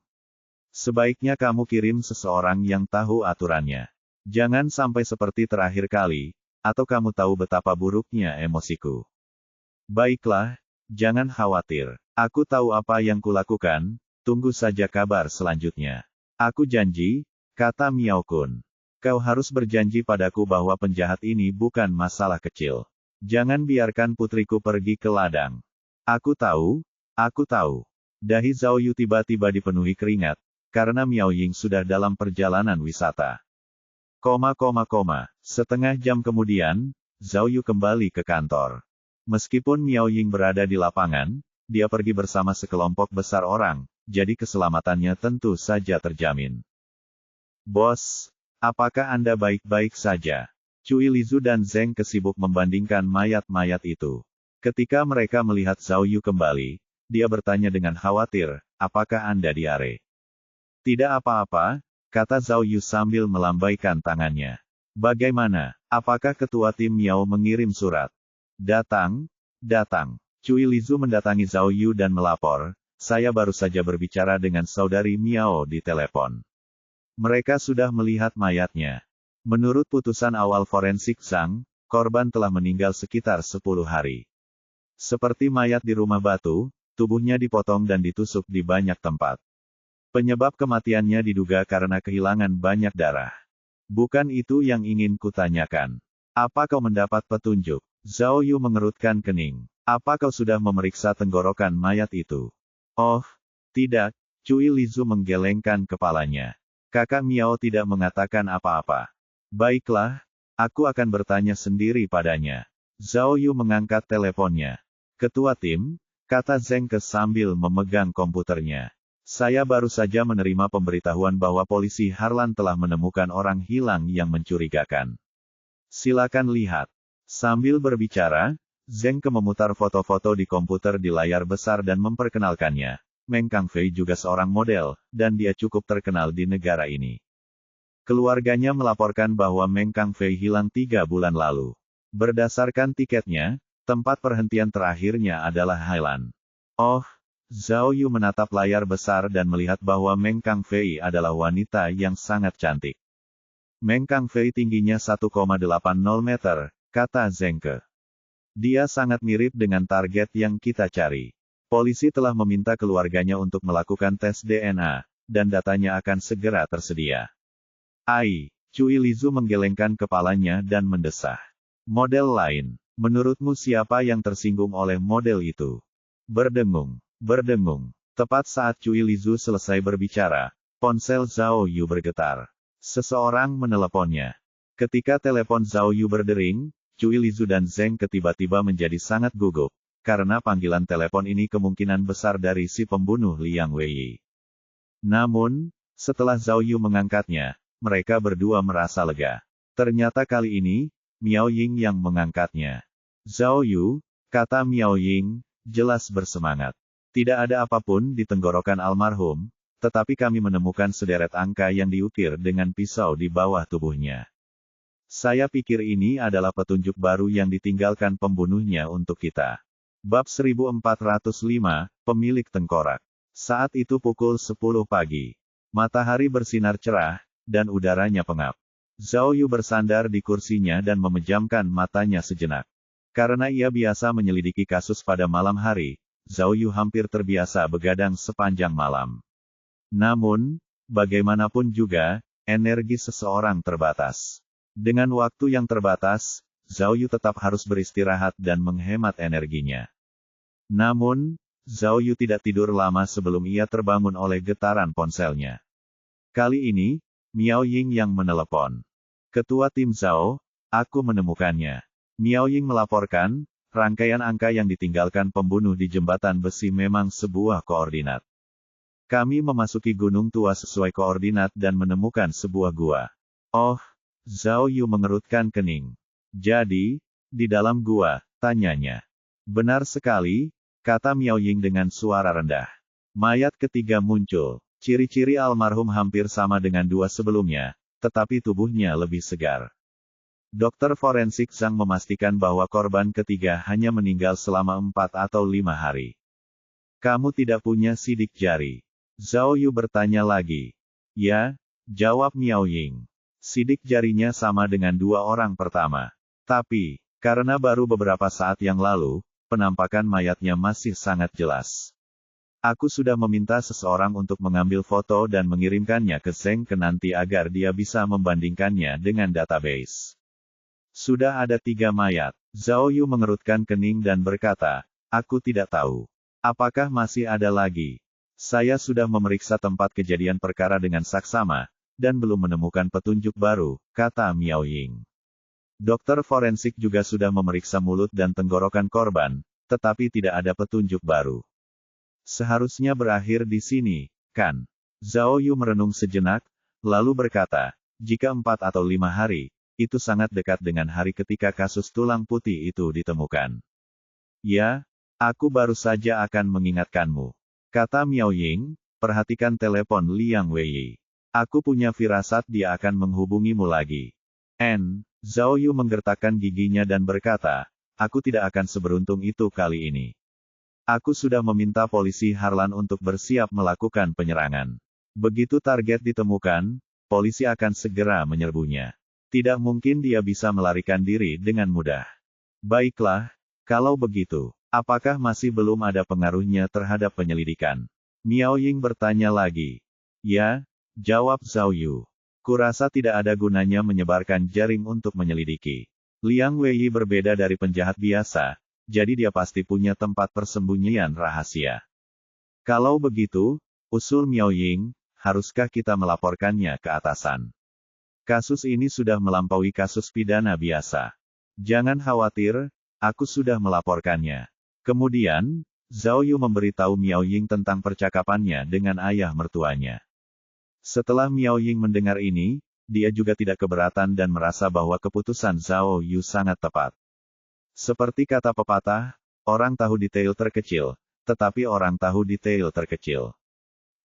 Sebaiknya kamu kirim seseorang yang tahu aturannya. Jangan sampai seperti terakhir kali, atau kamu tahu betapa buruknya emosiku. Baiklah, jangan khawatir. Aku tahu apa yang kulakukan, tunggu saja kabar selanjutnya. Aku janji, kata Miao Kun. Kau harus berjanji padaku bahwa penjahat ini bukan masalah kecil. Jangan biarkan putriku pergi ke ladang. Aku tahu. Dahi Zhao Yu tiba-tiba dipenuhi keringat, karena Miao Ying sudah dalam perjalanan wisata. Setengah jam kemudian, Zhao Yu kembali ke kantor. Meskipun Miao Ying berada di lapangan, dia pergi bersama sekelompok besar orang, jadi keselamatannya tentu saja terjamin. Bos, apakah Anda baik-baik saja? Cui Lizu dan Zeng kesibuk membandingkan mayat-mayat itu. Ketika mereka melihat Zhao Yu kembali, dia bertanya dengan khawatir, apakah Anda diare? Tidak apa-apa, kata Zhao Yu sambil melambaikan tangannya. Bagaimana, apakah ketua tim Miao mengirim surat? Datang. Cui Lizu mendatangi Zhao Yu dan melapor, saya baru saja berbicara dengan saudari Miao di telepon. Mereka sudah melihat mayatnya. Menurut putusan awal forensik Zhang, korban telah meninggal sekitar 10 hari. Seperti mayat di rumah batu, tubuhnya dipotong dan ditusuk di banyak tempat. Penyebab kematiannya diduga karena kehilangan banyak darah. Bukan itu yang ingin kutanyakan. Apa kau mendapat petunjuk? Zhao Yu mengerutkan kening. Apa kau sudah memeriksa tenggorokan mayat itu? Oh, tidak. Cui Lizu menggelengkan kepalanya. Kakak Miao tidak mengatakan apa-apa. Baiklah, aku akan bertanya sendiri padanya. Zhao Yu mengangkat teleponnya. Ketua tim, kata Zheng Ke sambil memegang komputernya. Saya baru saja menerima pemberitahuan bahwa polisi Harlan telah menemukan orang hilang yang mencurigakan. Silakan lihat. Sambil berbicara, Zheng Ke memutar foto-foto di komputer di layar besar dan memperkenalkannya. Meng Kangfei juga seorang model, dan dia cukup terkenal di negara ini. Keluarganya melaporkan bahwa Meng Kangfei hilang 3 bulan lalu. Berdasarkan tiketnya, tempat perhentian terakhirnya adalah Hailan. Oh, Zhao Yu menatap layar besar dan melihat bahwa Meng Kangfei adalah wanita yang sangat cantik. Meng Kangfei tingginya 1,80 meter, kata Zheng Ke. Dia sangat mirip dengan target yang kita cari. Polisi telah meminta keluarganya untuk melakukan tes DNA, dan datanya akan segera tersedia. Ai, Cui Lizu menggelengkan kepalanya dan mendesah. Model lain, menurutmu siapa yang tersinggung oleh model itu? Berdengung, berdengung. Tepat saat Cui Lizu selesai berbicara, ponsel Zhao Yu bergetar. Seseorang meneleponnya. Ketika telepon Zhao Yu berdering, Cui Lizu dan Zheng Ke tiba-tiba menjadi sangat gugup, karena panggilan telepon ini kemungkinan besar dari si pembunuh Liang Weiyi. Namun, setelah Zhao Yu mengangkatnya, mereka berdua merasa lega. Ternyata kali ini, Miao Ying yang mengangkatnya. Zhao Yu, kata Miao Ying, jelas bersemangat. Tidak ada apapun di tenggorokan almarhum, tetapi kami menemukan sederet angka yang diukir dengan pisau di bawah tubuhnya. Saya pikir ini adalah petunjuk baru yang ditinggalkan pembunuhnya untuk kita. Bab 1405, Pemilik Tengkorak. Saat itu pukul 10 pagi. Matahari bersinar cerah, dan udaranya pengap. Zhao Yu bersandar di kursinya dan memejamkan matanya sejenak. Karena ia biasa menyelidiki kasus pada malam hari, Zhao Yu hampir terbiasa begadang sepanjang malam. Namun, bagaimanapun juga, energi seseorang terbatas. Dengan waktu yang terbatas, Zhao Yu tetap harus beristirahat dan menghemat energinya. Namun, Zhao Yu tidak tidur lama sebelum ia terbangun oleh getaran ponselnya. Kali ini, Miao Ying yang menelepon. Ketua tim Zhao, aku menemukannya. Miao Ying melaporkan, rangkaian angka yang ditinggalkan pembunuh di jembatan besi memang sebuah koordinat. Kami memasuki gunung tua sesuai koordinat dan menemukan sebuah gua. Oh, Zhao Yu mengerutkan kening. Jadi, di dalam gua, tanyanya. Benar sekali, kata Miao Ying dengan suara rendah. Mayat ketiga muncul. Ciri-ciri almarhum hampir sama dengan dua sebelumnya, tetapi tubuhnya lebih segar. Dokter forensik Zhang memastikan bahwa korban ketiga hanya meninggal selama 4 atau 5 hari. Kamu tidak punya sidik jari? Zhao Yu bertanya lagi. Ya, jawab Miao Ying. Sidik jarinya sama dengan 2 orang pertama. Tapi, karena baru beberapa saat yang lalu, penampakan mayatnya masih sangat jelas. Aku sudah meminta seseorang untuk mengambil foto dan mengirimkannya ke Zheng Ke nanti agar dia bisa membandingkannya dengan database. Sudah ada 3 mayat. Zhao Yu mengerutkan kening dan berkata, aku tidak tahu. Apakah masih ada lagi? Saya sudah memeriksa tempat kejadian perkara dengan saksama, dan belum menemukan petunjuk baru, kata Miao Ying. Dokter forensik juga sudah memeriksa mulut dan tenggorokan korban, tetapi tidak ada petunjuk baru. Seharusnya berakhir di sini, kan? Zhao Yu merenung sejenak, lalu berkata, jika 4 atau 5 hari, itu sangat dekat dengan hari ketika kasus tulang putih itu ditemukan. Ya, aku baru saja akan mengingatkanmu. Kata Miao Ying, perhatikan telepon Liang Weiyi. Aku punya firasat dia akan menghubungimu lagi. Zhao Yu menggertakkan giginya dan berkata, aku tidak akan seberuntung itu kali ini. Aku sudah meminta polisi Harlan untuk bersiap melakukan penyerangan. Begitu target ditemukan, polisi akan segera menyerbunya. Tidak mungkin dia bisa melarikan diri dengan mudah. Baiklah, kalau begitu, apakah masih belum ada pengaruhnya terhadap penyelidikan? Miao Ying bertanya lagi. Ya, jawab Zhao Yu. Kurasa tidak ada gunanya menyebarkan jaring untuk menyelidiki. Liang Weiyi berbeda dari penjahat biasa, jadi dia pasti punya tempat persembunyian rahasia. Kalau begitu, usul Miao Ying, haruskah kita melaporkannya ke atasan? Kasus ini sudah melampaui kasus pidana biasa. Jangan khawatir, aku sudah melaporkannya. Kemudian, Zhao Yu memberitahu Miao Ying tentang percakapannya dengan ayah mertuanya. Setelah Miao Ying mendengar ini, dia juga tidak keberatan dan merasa bahwa keputusan Zhao Yu sangat tepat. Seperti kata pepatah, orang tahu detail terkecil, tetapi orang tahu detail terkecil.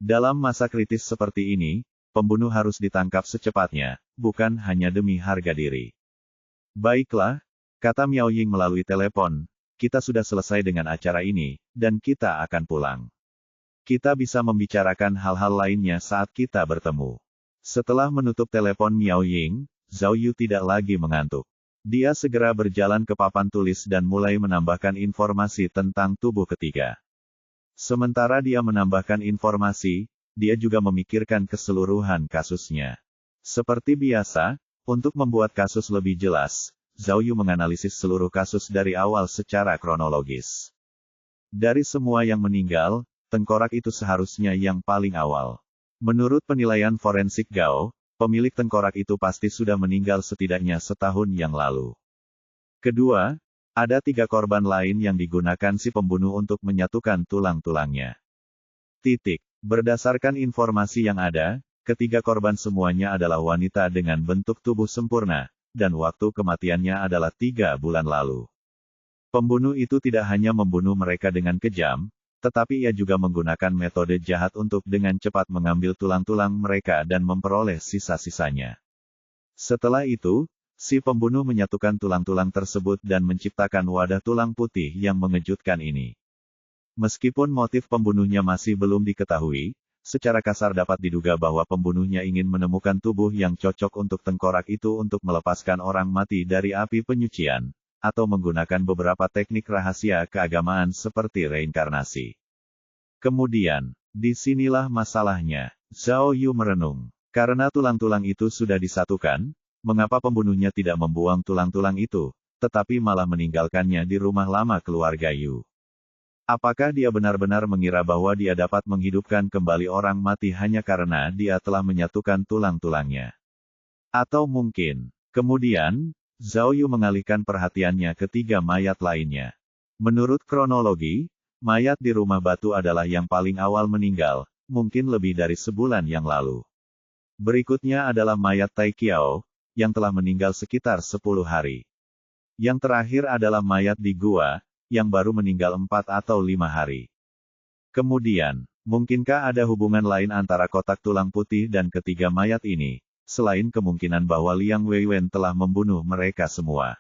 Dalam masa kritis seperti ini, pembunuh harus ditangkap secepatnya, bukan hanya demi harga diri. Baiklah, kata Miao Ying melalui telepon, kita sudah selesai dengan acara ini, dan kita akan pulang. Kita bisa membicarakan hal-hal lainnya saat kita bertemu. Setelah menutup telepon Miao Ying, Zhao Yu tidak lagi mengantuk. Dia segera berjalan ke papan tulis dan mulai menambahkan informasi tentang tubuh ketiga. Sementara dia menambahkan informasi, dia juga memikirkan keseluruhan kasusnya. Seperti biasa, untuk membuat kasus lebih jelas, Zhao Yu menganalisis seluruh kasus dari awal secara kronologis. Dari semua yang meninggal, tengkorak itu seharusnya yang paling awal. Menurut penilaian forensik Gao, pemilik tengkorak itu pasti sudah meninggal setidaknya setahun yang lalu. Kedua, ada 3 korban lain yang digunakan si pembunuh untuk menyatukan tulang-tulangnya. Berdasarkan informasi yang ada, ketiga korban semuanya adalah wanita dengan bentuk tubuh sempurna, dan waktu kematiannya adalah 3 bulan lalu. Pembunuh itu tidak hanya membunuh mereka dengan kejam, tetapi ia juga menggunakan metode jahat untuk dengan cepat mengambil tulang-tulang mereka dan memperoleh sisa-sisanya. Setelah itu, si pembunuh menyatukan tulang-tulang tersebut dan menciptakan wadah tulang putih yang mengejutkan ini. Meskipun motif pembunuhnya masih belum diketahui, secara kasar dapat diduga bahwa pembunuhnya ingin menemukan tubuh yang cocok untuk tengkorak itu untuk melepaskan orang mati dari api penyucian, atau menggunakan beberapa teknik rahasia keagamaan seperti reinkarnasi. Kemudian, disinilah masalahnya. Zhao Yu merenung. Karena tulang-tulang itu sudah disatukan, mengapa pembunuhnya tidak membuang tulang-tulang itu, tetapi malah meninggalkannya di rumah lama keluarga Yu? Apakah dia benar-benar mengira bahwa dia dapat menghidupkan kembali orang mati hanya karena dia telah menyatukan tulang-tulangnya? Atau mungkin, kemudian, Zhao Yu mengalihkan perhatiannya ke 3 mayat lainnya. Menurut kronologi, mayat di rumah batu adalah yang paling awal meninggal, mungkin lebih dari sebulan yang lalu. Berikutnya adalah mayat Tai Qiao, yang telah meninggal sekitar 10 hari. Yang terakhir adalah mayat di gua, yang baru meninggal 4 atau 5 hari. Kemudian, mungkinkah ada hubungan lain antara kotak tulang putih dan ketiga mayat ini? Selain kemungkinan bahwa Liang Weiwen telah membunuh mereka semua.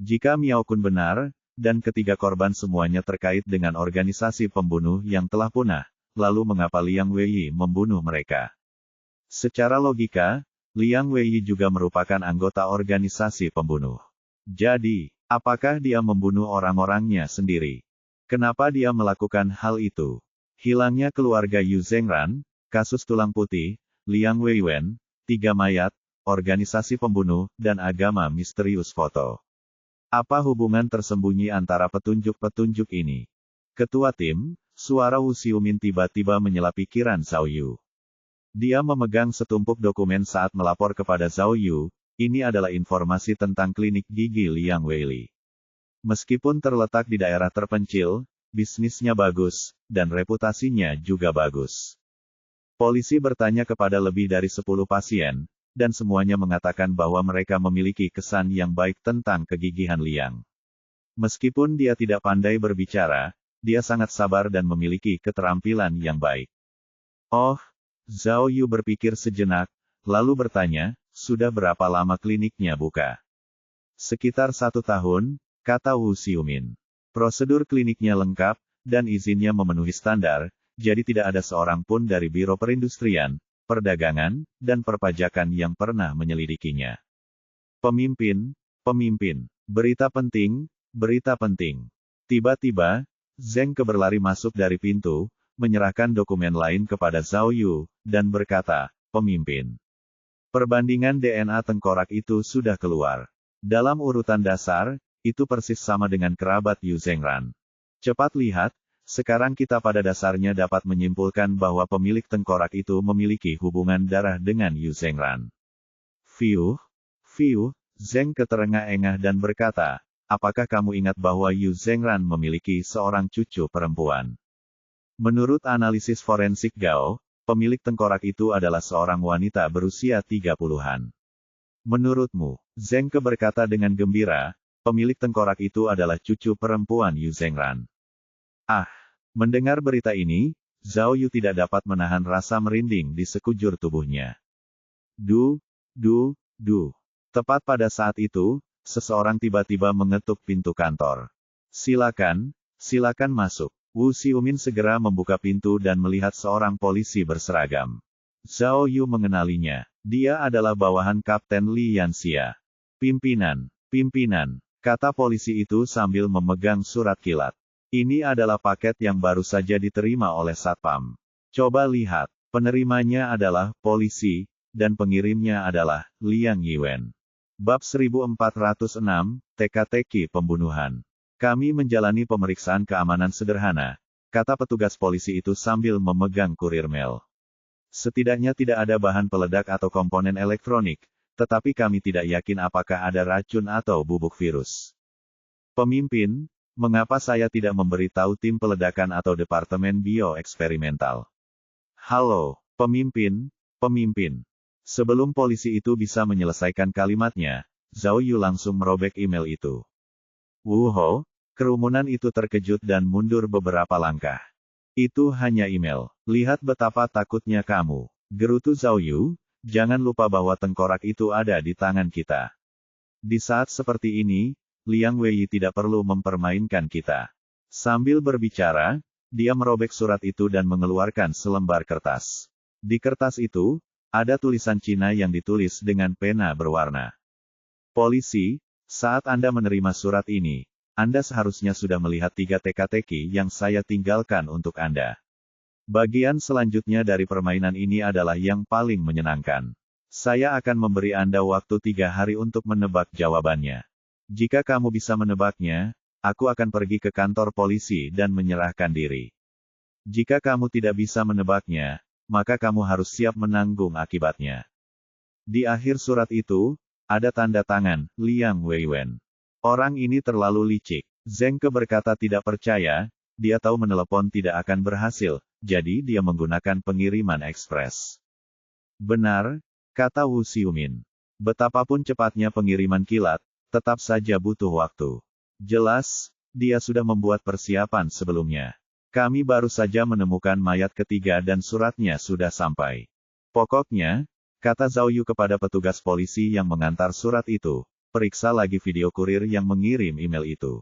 Jika Miao Kun benar, dan ketiga korban semuanya terkait dengan organisasi pembunuh yang telah punah, lalu mengapa Liang Weiyi membunuh mereka? Secara logika, Liang Weiyi juga merupakan anggota organisasi pembunuh. Jadi, apakah dia membunuh orang-orangnya sendiri? Kenapa dia melakukan hal itu? Hilangnya keluarga Yu Zhengran, kasus tulang putih, Liang Weiwen, 3 mayat, organisasi pembunuh, dan agama misterius foto. Apa hubungan tersembunyi antara petunjuk-petunjuk ini? Ketua tim, suara Wu Xiumin tiba-tiba menyela pikiran Zhao Yu. Dia memegang setumpuk dokumen saat melapor kepada Zhao Yu, ini adalah informasi tentang klinik gigi Liang Weili. Meskipun terletak di daerah terpencil, bisnisnya bagus, dan reputasinya juga bagus. Polisi bertanya kepada lebih dari 10 pasien, dan semuanya mengatakan bahwa mereka memiliki kesan yang baik tentang kegigihan Liang. Meskipun dia tidak pandai berbicara, dia sangat sabar dan memiliki keterampilan yang baik. Oh, Zhao Yu berpikir sejenak, lalu bertanya, sudah berapa lama kliniknya buka? Sekitar 1 tahun, kata Wu Xiumin. Prosedur kliniknya lengkap, dan izinnya memenuhi standar, jadi tidak ada seorang pun dari Biro Perindustrian, Perdagangan, dan Perpajakan yang pernah menyelidikinya. Pemimpin, berita penting, berita penting. Tiba-tiba, Zheng Ke berlari masuk dari pintu, menyerahkan dokumen lain kepada Zhao Yu, dan berkata, pemimpin. Perbandingan DNA tengkorak itu sudah keluar. Dalam urutan dasar, itu persis sama dengan kerabat Yu Zhengran. Cepat lihat, sekarang kita pada dasarnya dapat menyimpulkan bahwa pemilik tengkorak itu memiliki hubungan darah dengan Yu Zhengran. Fiu, Zheng keterengah-engah dan berkata, apakah kamu ingat bahwa Yu Zhengran memiliki seorang cucu perempuan? Menurut analisis forensik Gao, pemilik tengkorak itu adalah seorang wanita berusia 30-an. Menurutmu, Zheng berkata dengan gembira, pemilik tengkorak itu adalah cucu perempuan Yu Zhengran. Ah, mendengar berita ini, Zhao Yu tidak dapat menahan rasa merinding di sekujur tubuhnya. Tepat pada saat itu, seseorang tiba-tiba mengetuk pintu kantor. Silakan masuk. Wu Xiumin segera membuka pintu dan melihat seorang polisi berseragam. Zhao Yu mengenalinya. Dia adalah bawahan Kapten Li Yanxia. Pimpinan, kata polisi itu sambil memegang surat kilat. Ini adalah paket yang baru saja diterima oleh Satpam. Coba lihat, penerimanya adalah polisi, dan pengirimnya adalah Liang Yiwen. Bab 1406, Teka-teki pembunuhan. Kami menjalani pemeriksaan keamanan sederhana, kata petugas polisi itu sambil memegang kurir mail. Setidaknya tidak ada bahan peledak atau komponen elektronik, tetapi kami tidak yakin apakah ada racun atau bubuk virus. Pemimpin, mengapa saya tidak memberitahu tim peledakan atau departemen bioeksperimental? Halo, pemimpin. Sebelum polisi itu bisa menyelesaikan kalimatnya, Zhao Yu langsung merobek email itu. Wu Ho, kerumunan itu terkejut dan mundur beberapa langkah. Itu hanya email. Lihat betapa takutnya kamu. Gerutu Zhao Yu, jangan lupa bahwa tengkorak itu ada di tangan kita. Di saat seperti ini, Liang Wei tidak perlu mempermainkan kita. Sambil berbicara, dia merobek surat itu dan mengeluarkan selembar kertas. Di kertas itu, ada tulisan Cina yang ditulis dengan pena berwarna. Polisi, saat Anda menerima surat ini, Anda seharusnya sudah melihat 3 teka-teki yang saya tinggalkan untuk Anda. Bagian selanjutnya dari permainan ini adalah yang paling menyenangkan. Saya akan memberi Anda waktu 3 hari untuk menebak jawabannya. Jika kamu bisa menebaknya, aku akan pergi ke kantor polisi dan menyerahkan diri. Jika kamu tidak bisa menebaknya, maka kamu harus siap menanggung akibatnya. Di akhir surat itu, ada tanda tangan, Liang Weiwen. Orang ini terlalu licik. Zheng berkata tidak percaya, dia tahu menelepon tidak akan berhasil, jadi dia menggunakan pengiriman ekspres. Benar, kata Wu Xiumin. Betapapun cepatnya pengiriman kilat, tetap saja butuh waktu. Jelas, dia sudah membuat persiapan sebelumnya. Kami baru saja menemukan mayat ketiga dan suratnya sudah sampai. Pokoknya, kata Zhao Yu kepada petugas polisi yang mengantar surat itu, periksa lagi video kurir yang mengirim email itu.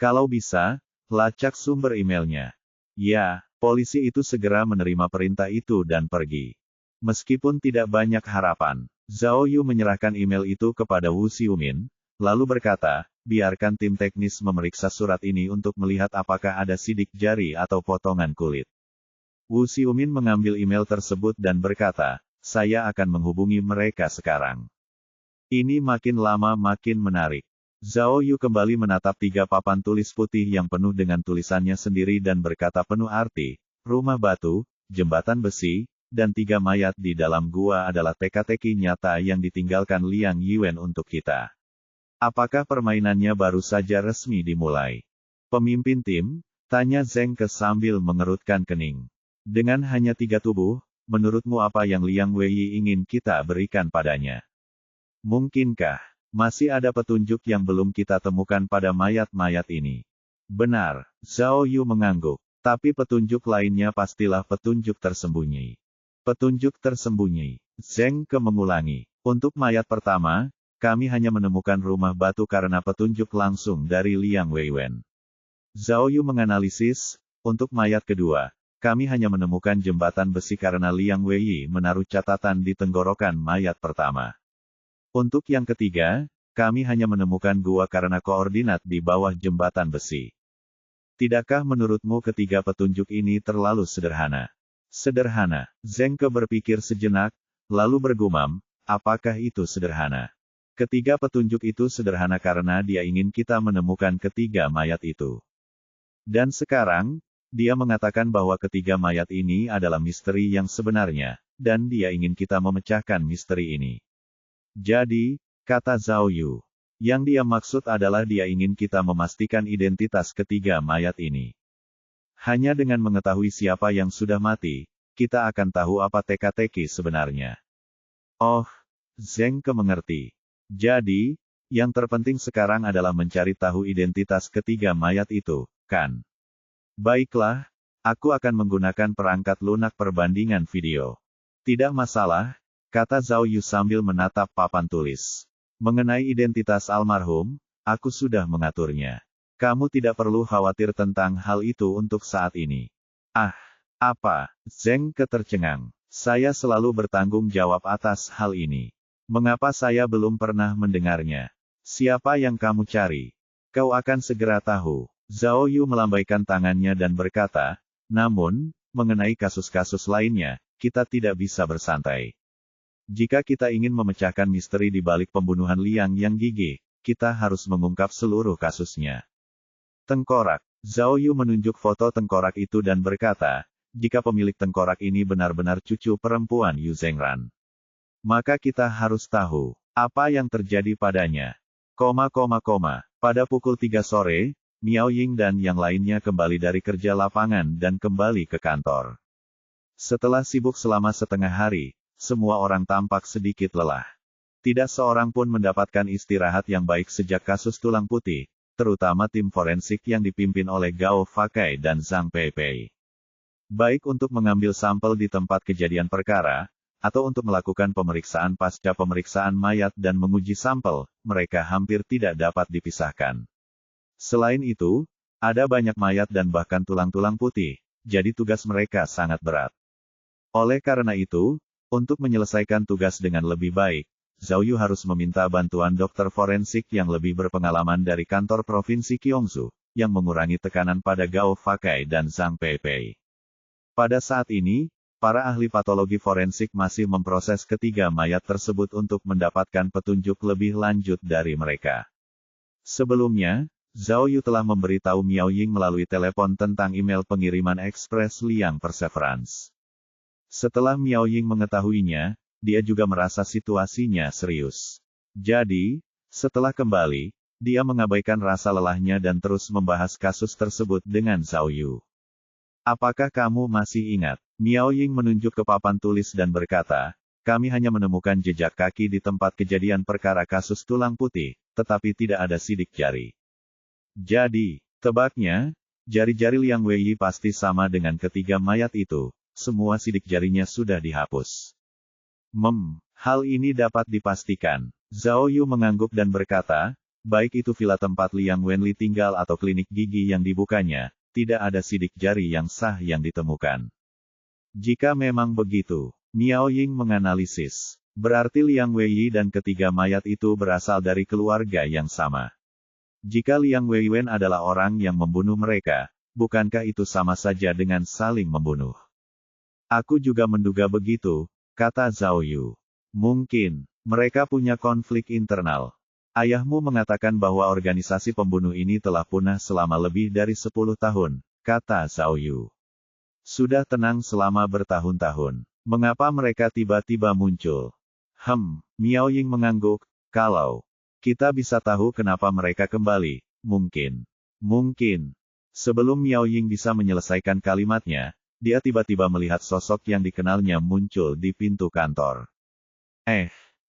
Kalau bisa, lacak sumber emailnya. Ya, polisi itu segera menerima perintah itu dan pergi. Meskipun tidak banyak harapan, Zhao Yu menyerahkan email itu kepada Wu Xiumin, lalu berkata, biarkan tim teknis memeriksa surat ini untuk melihat apakah ada sidik jari atau potongan kulit. Wu Xiumin mengambil email tersebut dan berkata, saya akan menghubungi mereka sekarang. Ini makin lama makin menarik. Zhao Yu kembali menatap 3 papan tulis putih yang penuh dengan tulisannya sendiri dan berkata penuh arti, rumah batu, jembatan besi, dan 3 mayat di dalam gua adalah teka-teki nyata yang ditinggalkan Liang Yiwen untuk kita. Apakah permainannya baru saja resmi dimulai? Pemimpin tim, tanya Zheng sambil mengerutkan kening. Dengan hanya 3 tubuh, menurutmu apa yang Liang Wei ingin kita berikan padanya? Mungkinkah masih ada petunjuk yang belum kita temukan pada mayat-mayat ini? Benar, Zhao Yu mengangguk. Tapi petunjuk lainnya pastilah petunjuk tersembunyi. Petunjuk tersembunyi. Zheng mengulangi. Untuk mayat pertama, kami hanya menemukan rumah batu karena petunjuk langsung dari Liang Weiwen. Zhao Yu menganalisis, untuk mayat kedua, kami hanya menemukan jembatan besi karena Liang Wei menaruh catatan di tenggorokan mayat pertama. Untuk yang ketiga, kami hanya menemukan gua karena koordinat di bawah jembatan besi. Tidakkah menurutmu ketiga petunjuk ini terlalu sederhana? Sederhana, Zheng berpikir sejenak, lalu bergumam, apakah itu sederhana? Ketiga petunjuk itu sederhana karena dia ingin kita menemukan ketiga mayat itu. Dan sekarang, dia mengatakan bahwa ketiga mayat ini adalah misteri yang sebenarnya, dan dia ingin kita memecahkan misteri ini. Jadi, kata Zhao Yu, yang dia maksud adalah dia ingin kita memastikan identitas ketiga mayat ini. Hanya dengan mengetahui siapa yang sudah mati, kita akan tahu apa teka-teki sebenarnya. Oh, Zheng Ke mengerti. Jadi, yang terpenting sekarang adalah mencari tahu identitas ketiga mayat itu, kan? Baiklah, aku akan menggunakan perangkat lunak perbandingan video. Tidak masalah, kata Zhao Yu sambil menatap papan tulis. Mengenai identitas almarhum, aku sudah mengaturnya. Kamu tidak perlu khawatir tentang hal itu untuk saat ini. Ah, apa? Zheng Ke tercengang. Saya selalu bertanggung jawab atas hal ini. Mengapa saya belum pernah mendengarnya? Siapa yang kamu cari? Kau akan segera tahu. Zhao Yu melambaikan tangannya dan berkata, namun, mengenai kasus-kasus lainnya, kita tidak bisa bersantai. Jika kita ingin memecahkan misteri di balik pembunuhan Liang yang gigih, kita harus mengungkap seluruh kasusnya. Tengkorak. Zhao Yu menunjuk foto tengkorak itu dan berkata, jika pemilik tengkorak ini benar-benar cucu perempuan Yu Zhengran, maka kita harus tahu, apa yang terjadi padanya. Pada pukul 3 sore, Miao Ying dan yang lainnya kembali dari kerja lapangan dan kembali ke kantor. Setelah sibuk selama setengah hari, semua orang tampak sedikit lelah. Tidak seorang pun mendapatkan istirahat yang baik sejak kasus tulang putih, terutama tim forensik yang dipimpin oleh Gao Fakai dan Zhang Peipei. Baik untuk mengambil sampel di tempat kejadian perkara, atau untuk melakukan pemeriksaan pasca pemeriksaan mayat dan menguji sampel, mereka hampir tidak dapat dipisahkan. Selain itu, ada banyak mayat dan bahkan tulang-tulang putih, jadi tugas mereka sangat berat. Oleh karena itu, untuk menyelesaikan tugas dengan lebih baik, Zhao Yu harus meminta bantuan dokter forensik yang lebih berpengalaman dari kantor provinsi Gyeongsu, yang mengurangi tekanan pada Gao Fakai dan Zhang Peipei. Pada saat ini, para ahli patologi forensik masih memproses ketiga mayat tersebut untuk mendapatkan petunjuk lebih lanjut dari mereka. Sebelumnya, Zhao Yu telah memberitahu Miao Ying melalui telepon tentang email pengiriman ekspres Liang Perseverance. Setelah Miao Ying mengetahuinya, dia juga merasa situasinya serius. Jadi, setelah kembali, dia mengabaikan rasa lelahnya dan terus membahas kasus tersebut dengan Zhao Yu. Apakah kamu masih ingat? Miao Ying menunjuk ke papan tulis dan berkata, kami hanya menemukan jejak kaki di tempat kejadian perkara kasus tulang putih, tetapi tidak ada sidik jari. Jadi, tebaknya, jari-jari Liang Weiyi pasti sama dengan ketiga mayat itu, semua sidik jarinya sudah dihapus. Hal ini dapat dipastikan. Zhao Yu mengangguk dan berkata, baik itu villa tempat Liang Wenli tinggal atau klinik gigi yang dibukanya, tidak ada sidik jari yang sah yang ditemukan. Jika memang begitu, Miao Ying menganalisis, berarti Liang Weiyi dan ketiga mayat itu berasal dari keluarga yang sama. Jika Liang Weiwen adalah orang yang membunuh mereka, bukankah itu sama saja dengan saling membunuh? Aku juga menduga begitu, kata Zhao Yu. Mungkin, mereka punya konflik internal. Ayahmu mengatakan bahwa organisasi pembunuh ini telah punah selama lebih dari 10 tahun, kata Zhao Yu. Sudah tenang selama bertahun-tahun. Mengapa mereka tiba-tiba muncul? Miao Ying mengangguk, kalau kita bisa tahu kenapa mereka kembali, mungkin. Sebelum Miao Ying bisa menyelesaikan kalimatnya, dia tiba-tiba melihat sosok yang dikenalnya muncul di pintu kantor.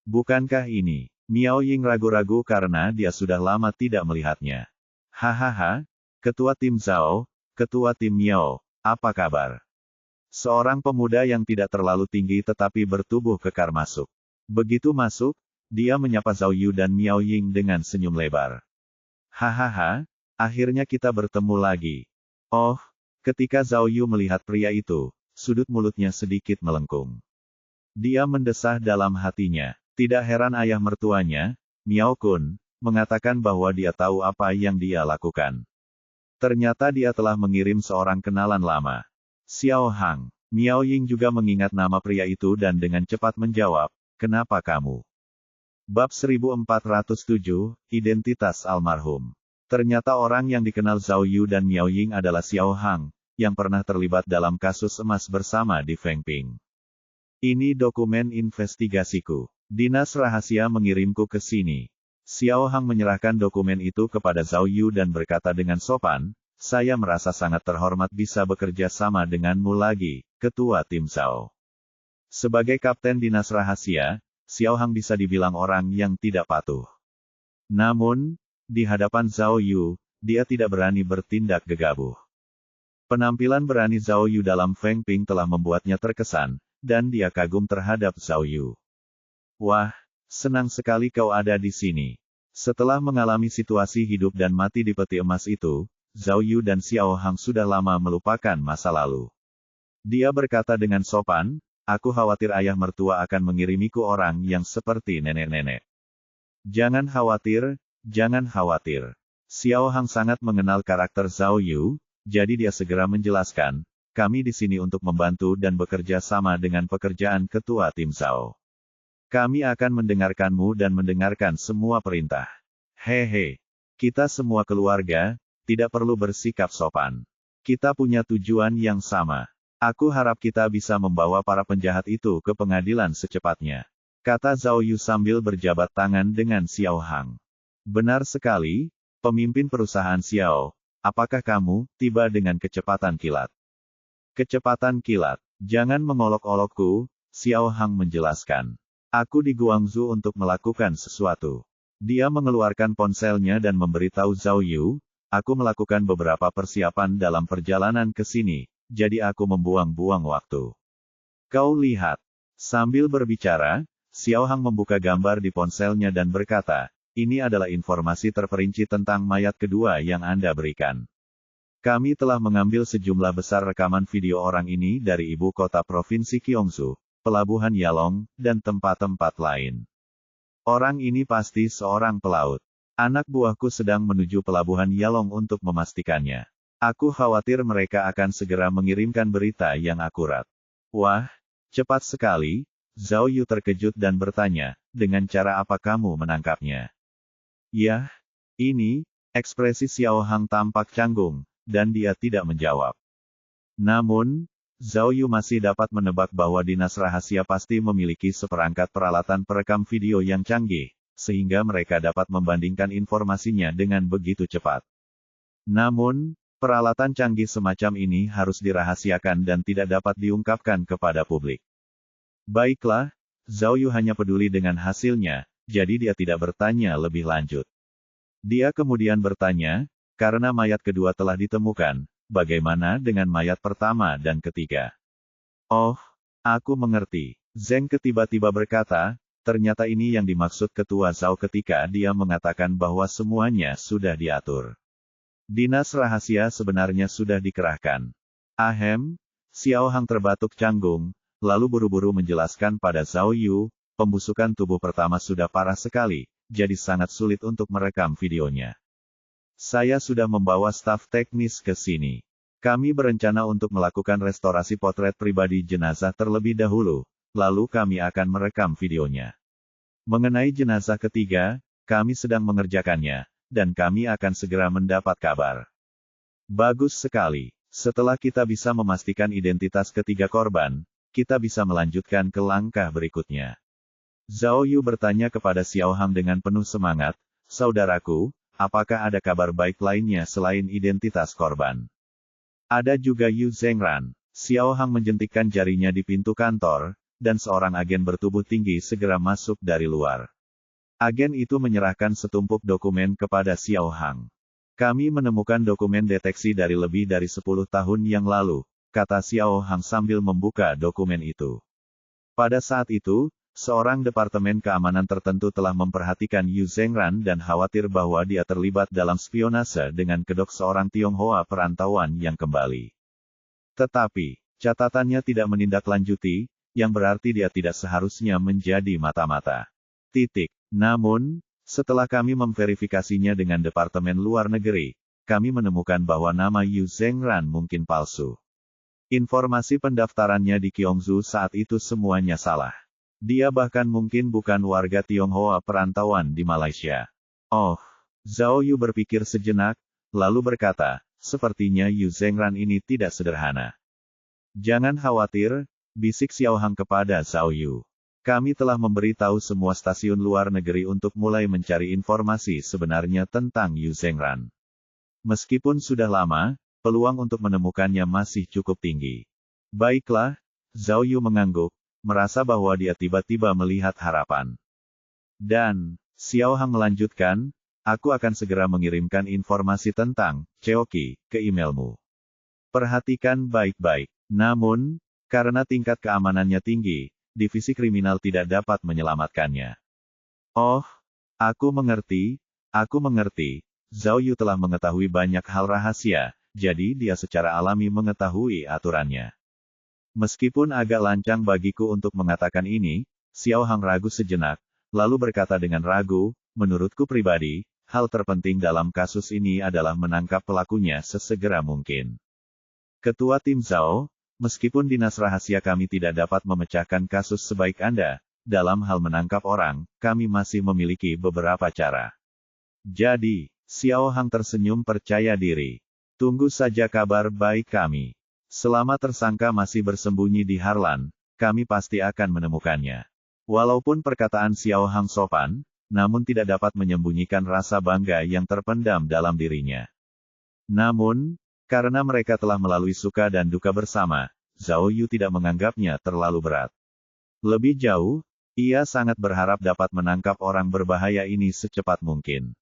Bukankah ini? Miao Ying ragu-ragu karena dia sudah lama tidak melihatnya. Hahaha, ketua tim Zhao, ketua tim Miao, apa kabar? Seorang pemuda yang tidak terlalu tinggi tetapi bertubuh kekar masuk. Begitu masuk, dia menyapa Zhao Yu dan Miao Ying dengan senyum lebar. Hahaha, akhirnya kita bertemu lagi. Oh, ketika Zhao Yu melihat pria itu, sudut mulutnya sedikit melengkung. Dia mendesah dalam hatinya. Tidak heran ayah mertuanya, Miao Kun, mengatakan bahwa dia tahu apa yang dia lakukan. Ternyata dia telah mengirim seorang kenalan lama. Xiao Hang. Miao Ying juga mengingat nama pria itu dan dengan cepat menjawab, kenapa kamu? Bab 1407, Identitas Almarhum. Ternyata orang yang dikenal Zhao Yu dan Miao Ying adalah Xiao Hang, yang pernah terlibat dalam kasus emas bersama di Fengping. Ini dokumen investigasiku. Dinas rahasia mengirimku ke sini. Xiao Hang menyerahkan dokumen itu kepada Zhao Yu dan berkata dengan sopan, saya merasa sangat terhormat bisa bekerja sama denganmu lagi, Ketua Tim Zhao. Sebagai Kapten Dinas Rahasia, Xiao Hang bisa dibilang orang yang tidak patuh. Namun, di hadapan Zhao Yu, dia tidak berani bertindak gegabah. Penampilan berani Zhao Yu dalam Fengping telah membuatnya terkesan, dan dia kagum terhadap Zhao Yu. Wah, senang sekali kau ada di sini. Setelah mengalami situasi hidup dan mati di peti emas itu, Zhao Yu dan Xiao Hang sudah lama melupakan masa lalu. Dia berkata dengan sopan, aku khawatir ayah mertua akan mengirimiku orang yang seperti nenek-nenek. Jangan khawatir, jangan khawatir. Xiao Hang sangat mengenal karakter Zhao Yu, jadi dia segera menjelaskan, kami di sini untuk membantu dan bekerja sama dengan pekerjaan Ketua Tim Zhao. Kami akan mendengarkanmu dan mendengarkan semua perintah. Hehe. Kita semua keluarga, tidak perlu bersikap sopan. Kita punya tujuan yang sama. Aku harap kita bisa membawa para penjahat itu ke pengadilan secepatnya. Kata Zhao Yu sambil berjabat tangan dengan Xiao Hang. Benar sekali, pemimpin perusahaan Xiao, apakah kamu tiba dengan kecepatan kilat? Kecepatan kilat. Jangan mengolok-olokku, Xiao Hang menjelaskan. Aku di Guangzhou untuk melakukan sesuatu. Dia mengeluarkan ponselnya dan memberitahu Zhao Yu, aku melakukan beberapa persiapan dalam perjalanan ke sini. Jadi aku membuang-buang waktu. Kau lihat. Sambil berbicara, Xiao Hang membuka gambar di ponselnya dan berkata, ini adalah informasi terperinci tentang mayat kedua yang Anda berikan. Kami telah mengambil sejumlah besar rekaman video orang ini dari ibu kota provinsi Gyeongsu, pelabuhan Yalong, dan tempat-tempat lain. Orang ini pasti seorang pelaut. Anak buahku sedang menuju pelabuhan Yalong untuk memastikannya. Aku khawatir mereka akan segera mengirimkan berita yang akurat. Wah, cepat sekali, Zhao Yu terkejut dan bertanya, dengan cara apa kamu menangkapnya? Yah, ini, ekspresi Xiao Hang tampak canggung, dan dia tidak menjawab. Namun, Zhao Yu masih dapat menebak bahwa dinas rahasia pasti memiliki seperangkat peralatan perekam video yang canggih, sehingga mereka dapat membandingkan informasinya dengan begitu cepat. Namun, peralatan canggih semacam ini harus dirahasiakan dan tidak dapat diungkapkan kepada publik. Baiklah, Zhao Yu hanya peduli dengan hasilnya, jadi dia tidak bertanya lebih lanjut. Dia kemudian bertanya, karena mayat kedua telah ditemukan, bagaimana dengan mayat pertama dan ketiga? Oh, aku mengerti. Zheng tiba-tiba berkata, ternyata ini yang dimaksud Ketua Zhao ketika dia mengatakan bahwa semuanya sudah diatur. Dinas rahasia sebenarnya sudah dikerahkan. Ahem, Xiao Hang terbatuk canggung, lalu buru-buru menjelaskan pada Zhao Yu, pembusukan tubuh pertama sudah parah sekali, jadi sangat sulit untuk merekam videonya. Saya sudah membawa staf teknis ke sini. Kami berencana untuk melakukan restorasi potret pribadi jenazah terlebih dahulu, lalu kami akan merekam videonya. Mengenai jenazah ketiga, kami sedang mengerjakannya, dan kami akan segera mendapat kabar. Bagus sekali. Setelah kita bisa memastikan identitas ketiga korban, kita bisa melanjutkan ke langkah berikutnya. Zhao Yu bertanya kepada Xiao Hang dengan penuh semangat, saudaraku, apakah ada kabar baik lainnya selain identitas korban? Ada juga Yu Zhengran. Xiao Hang menjentikkan jarinya di pintu kantor, dan seorang agen bertubuh tinggi segera masuk dari luar. Agen itu menyerahkan setumpuk dokumen kepada Xiao Hang. Kami menemukan dokumen deteksi dari lebih dari 10 tahun yang lalu, kata Xiao Hang sambil membuka dokumen itu. Pada saat itu, seorang departemen keamanan tertentu telah memperhatikan Yu Zhengran dan khawatir bahwa dia terlibat dalam spionase dengan kedok seorang Tionghoa perantauan yang kembali. Tetapi, catatannya tidak menindaklanjuti, yang berarti dia tidak seharusnya menjadi mata-mata. Namun, setelah kami memverifikasinya dengan Departemen Luar Negeri, kami menemukan bahwa nama Yu Zhengran mungkin palsu. Informasi pendaftarannya di Gyeongsu saat itu semuanya salah. Dia bahkan mungkin bukan warga Tionghoa perantauan di Malaysia. Oh, Zhao Yu berpikir sejenak, lalu berkata, sepertinya Yu Zhengran ini tidak sederhana. Jangan khawatir, bisik Xiao Hang kepada Zhao Yu. Kami telah memberitahu semua stasiun luar negeri untuk mulai mencari informasi sebenarnya tentang Yu Zhengran. Meskipun sudah lama, peluang untuk menemukannya masih cukup tinggi. Baiklah, Zhao Yu mengangguk, merasa bahwa dia tiba-tiba melihat harapan. Dan, Xiao Hang melanjutkan, aku akan segera mengirimkan informasi tentang Cheoki ke emailmu. Perhatikan baik-baik. Namun, karena tingkat keamanannya tinggi, divisi kriminal tidak dapat menyelamatkannya. Oh, aku mengerti. Zhao Yu telah mengetahui banyak hal rahasia, jadi dia secara alami mengetahui aturannya. Meskipun agak lancang bagiku untuk mengatakan ini, Xiao Hang ragu sejenak, lalu berkata dengan ragu, menurutku pribadi, hal terpenting dalam kasus ini adalah menangkap pelakunya sesegera mungkin. Ketua Tim Zhao, meskipun dinas rahasia kami tidak dapat memecahkan kasus sebaik Anda, dalam hal menangkap orang, kami masih memiliki beberapa cara. Jadi, Xiao Hang tersenyum percaya diri. Tunggu saja kabar baik kami. Selama tersangka masih bersembunyi di Harlan, kami pasti akan menemukannya. Walaupun perkataan Xiao Hang sopan, namun tidak dapat menyembunyikan rasa bangga yang terpendam dalam dirinya. Namun, karena mereka telah melalui suka dan duka bersama, Zhao Yu tidak menganggapnya terlalu berat. Lebih jauh, ia sangat berharap dapat menangkap orang berbahaya ini secepat mungkin.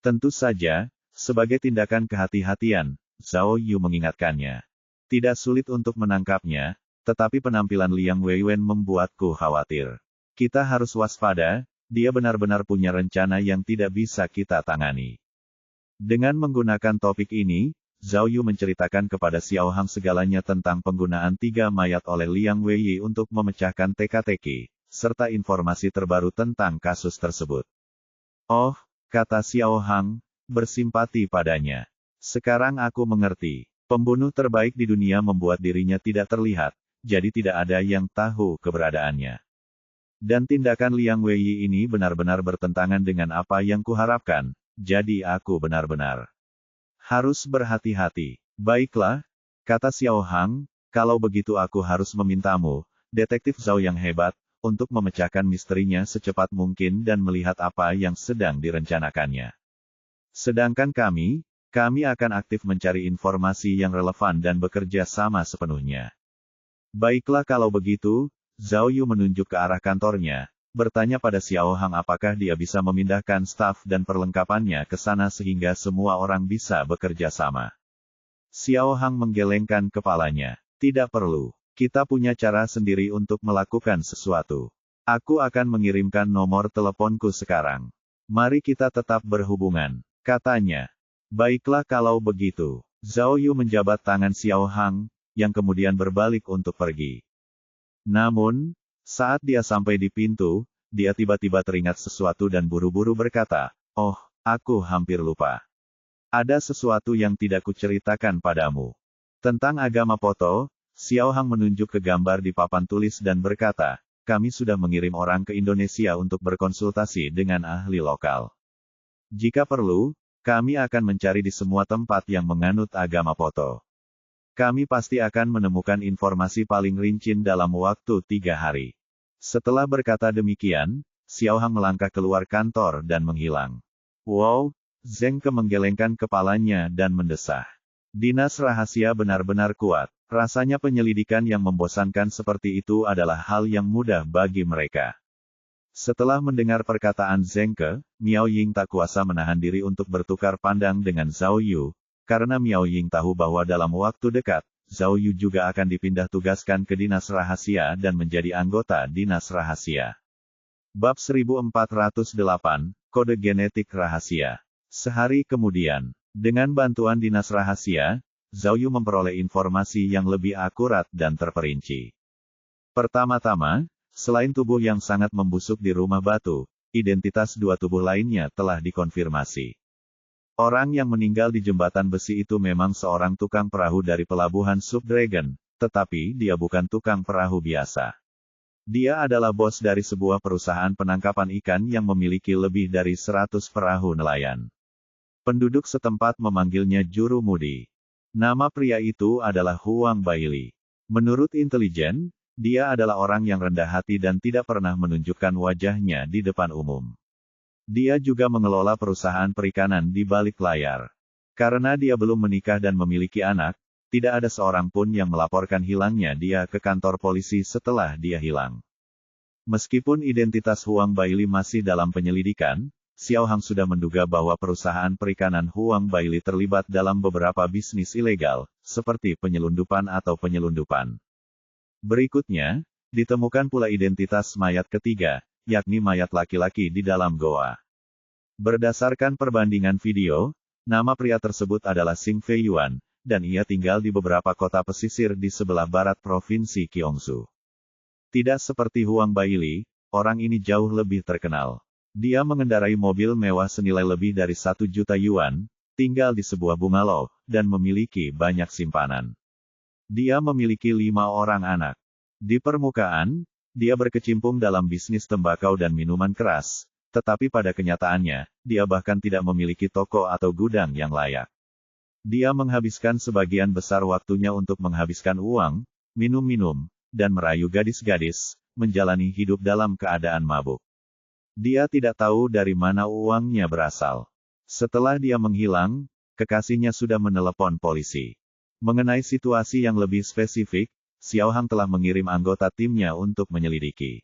Tentu saja, sebagai tindakan kehati-hatian, Zhao Yu mengingatkannya. Tidak sulit untuk menangkapnya, tetapi penampilan Liang Weiwen membuatku khawatir. Kita harus waspada, dia benar-benar punya rencana yang tidak bisa kita tangani. Dengan menggunakan topik ini, Zhao Yu menceritakan kepada Xiao Hang segalanya tentang penggunaan 3 mayat oleh Liang Weiyi untuk memecahkan teka-teki, serta informasi terbaru tentang kasus tersebut. Oh, kata Xiao Hang, bersimpati padanya. Sekarang aku mengerti. Pembunuh terbaik di dunia membuat dirinya tidak terlihat, jadi tidak ada yang tahu keberadaannya. Dan tindakan Liang Weiyi ini benar-benar bertentangan dengan apa yang kuharapkan, jadi aku benar-benar harus berhati-hati. Baiklah, kata Xiao Hang, kalau begitu aku harus memintamu, detektif Zhao yang hebat, untuk memecahkan misterinya secepat mungkin dan melihat apa yang sedang direncanakannya. Sedangkan kami akan aktif mencari informasi yang relevan dan bekerja sama sepenuhnya. Baiklah kalau begitu, Zhao Yu menunjuk ke arah kantornya, bertanya pada Xiao Hang apakah dia bisa memindahkan staf dan perlengkapannya ke sana sehingga semua orang bisa bekerja sama. Xiao Hang menggelengkan kepalanya. Tidak perlu. Kita punya cara sendiri untuk melakukan sesuatu. Aku akan mengirimkan nomor teleponku sekarang. Mari kita tetap berhubungan, katanya. Baiklah kalau begitu. Zhao Yu menjabat tangan Xiao Hang, yang kemudian berbalik untuk pergi. Namun, saat dia sampai di pintu, dia tiba-tiba teringat sesuatu dan buru-buru berkata, "Oh, aku hampir lupa. Ada sesuatu yang tidak kuceritakan padamu." Tentang agama Poto, Xiao Hang menunjuk ke gambar di papan tulis dan berkata, "Kami sudah mengirim orang ke Indonesia untuk berkonsultasi dengan ahli lokal. Jika perlu, kami akan mencari di semua tempat yang menganut agama Poto. Kami pasti akan menemukan informasi paling rinci dalam waktu 3 hari." Setelah berkata demikian, Xiao Hang melangkah keluar kantor dan menghilang. Wow, Zheng Ke menggelengkan kepalanya dan mendesah. Dinas rahasia benar-benar kuat. Rasanya penyelidikan yang membosankan seperti itu adalah hal yang mudah bagi mereka. Setelah mendengar perkataan Zheng Ke, Miao Ying tak kuasa menahan diri untuk bertukar pandang dengan Zhao Yu, karena Miao Ying tahu bahwa dalam waktu dekat, Zhao Yu juga akan dipindah tugaskan ke Dinas Rahasia dan menjadi anggota Dinas Rahasia. Bab 1408, Kode Genetik Rahasia. Sehari kemudian, dengan bantuan Dinas Rahasia, Zhao Yu memperoleh informasi yang lebih akurat dan terperinci. Pertama-tama, selain tubuh yang sangat membusuk di rumah batu, identitas 2 tubuh lainnya telah dikonfirmasi. Orang yang meninggal di jembatan besi itu memang seorang tukang perahu dari pelabuhan Subdragon, tetapi dia bukan tukang perahu biasa. Dia adalah bos dari sebuah perusahaan penangkapan ikan yang memiliki lebih dari 100 perahu nelayan. Penduduk setempat memanggilnya Juru Mudi. Nama pria itu adalah Huang Baili. Menurut intelijen, dia adalah orang yang rendah hati dan tidak pernah menunjukkan wajahnya di depan umum. Dia juga mengelola perusahaan perikanan di balik layar. Karena dia belum menikah dan memiliki anak, tidak ada seorang pun yang melaporkan hilangnya dia ke kantor polisi setelah dia hilang. Meskipun identitas Huang Baili masih dalam penyelidikan, Xiao Hang sudah menduga bahwa perusahaan perikanan Huang Baili terlibat dalam beberapa bisnis ilegal, seperti penyelundupan atau penyelundupan. Berikutnya, ditemukan pula identitas mayat ketiga, yakni mayat laki-laki di dalam goa. Berdasarkan perbandingan video, nama pria tersebut adalah Xing Fei Yuan, dan ia tinggal di beberapa kota pesisir di sebelah barat Provinsi Gyeongsu. Tidak seperti Huang Baili, orang ini jauh lebih terkenal. Dia mengendarai mobil mewah senilai lebih dari 1 juta yuan, tinggal di sebuah bungalow, dan memiliki banyak simpanan. Dia memiliki 5 orang anak. Di permukaan, dia berkecimpung dalam bisnis tembakau dan minuman keras, tetapi pada kenyataannya, dia bahkan tidak memiliki toko atau gudang yang layak. Dia menghabiskan sebagian besar waktunya untuk menghabiskan uang, minum-minum, dan merayu gadis-gadis, menjalani hidup dalam keadaan mabuk. Dia tidak tahu dari mana uangnya berasal. Setelah dia menghilang, kekasihnya sudah menelepon polisi. Mengenai situasi yang lebih spesifik, Xiao Hang telah mengirim anggota timnya untuk menyelidiki.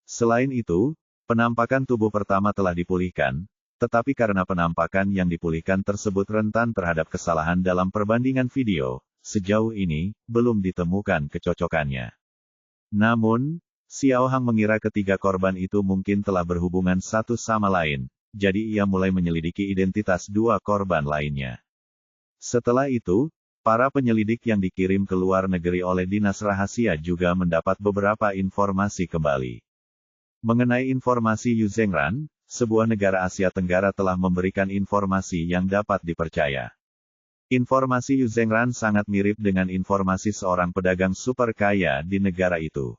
Selain itu, penampakan tubuh pertama telah dipulihkan, tetapi karena penampakan yang dipulihkan tersebut rentan terhadap kesalahan dalam perbandingan video, sejauh ini, belum ditemukan kecocokannya. Namun, Xiao Hang mengira ketiga korban itu mungkin telah berhubungan satu sama lain, jadi ia mulai menyelidiki identitas 2 korban lainnya. Setelah itu, para penyelidik yang dikirim ke luar negeri oleh Dinas Rahasia juga mendapat beberapa informasi kembali. Mengenai informasi Yu Zhengran, sebuah negara Asia Tenggara telah memberikan informasi yang dapat dipercaya. Informasi Yu Zhengran sangat mirip dengan informasi seorang pedagang super kaya di negara itu.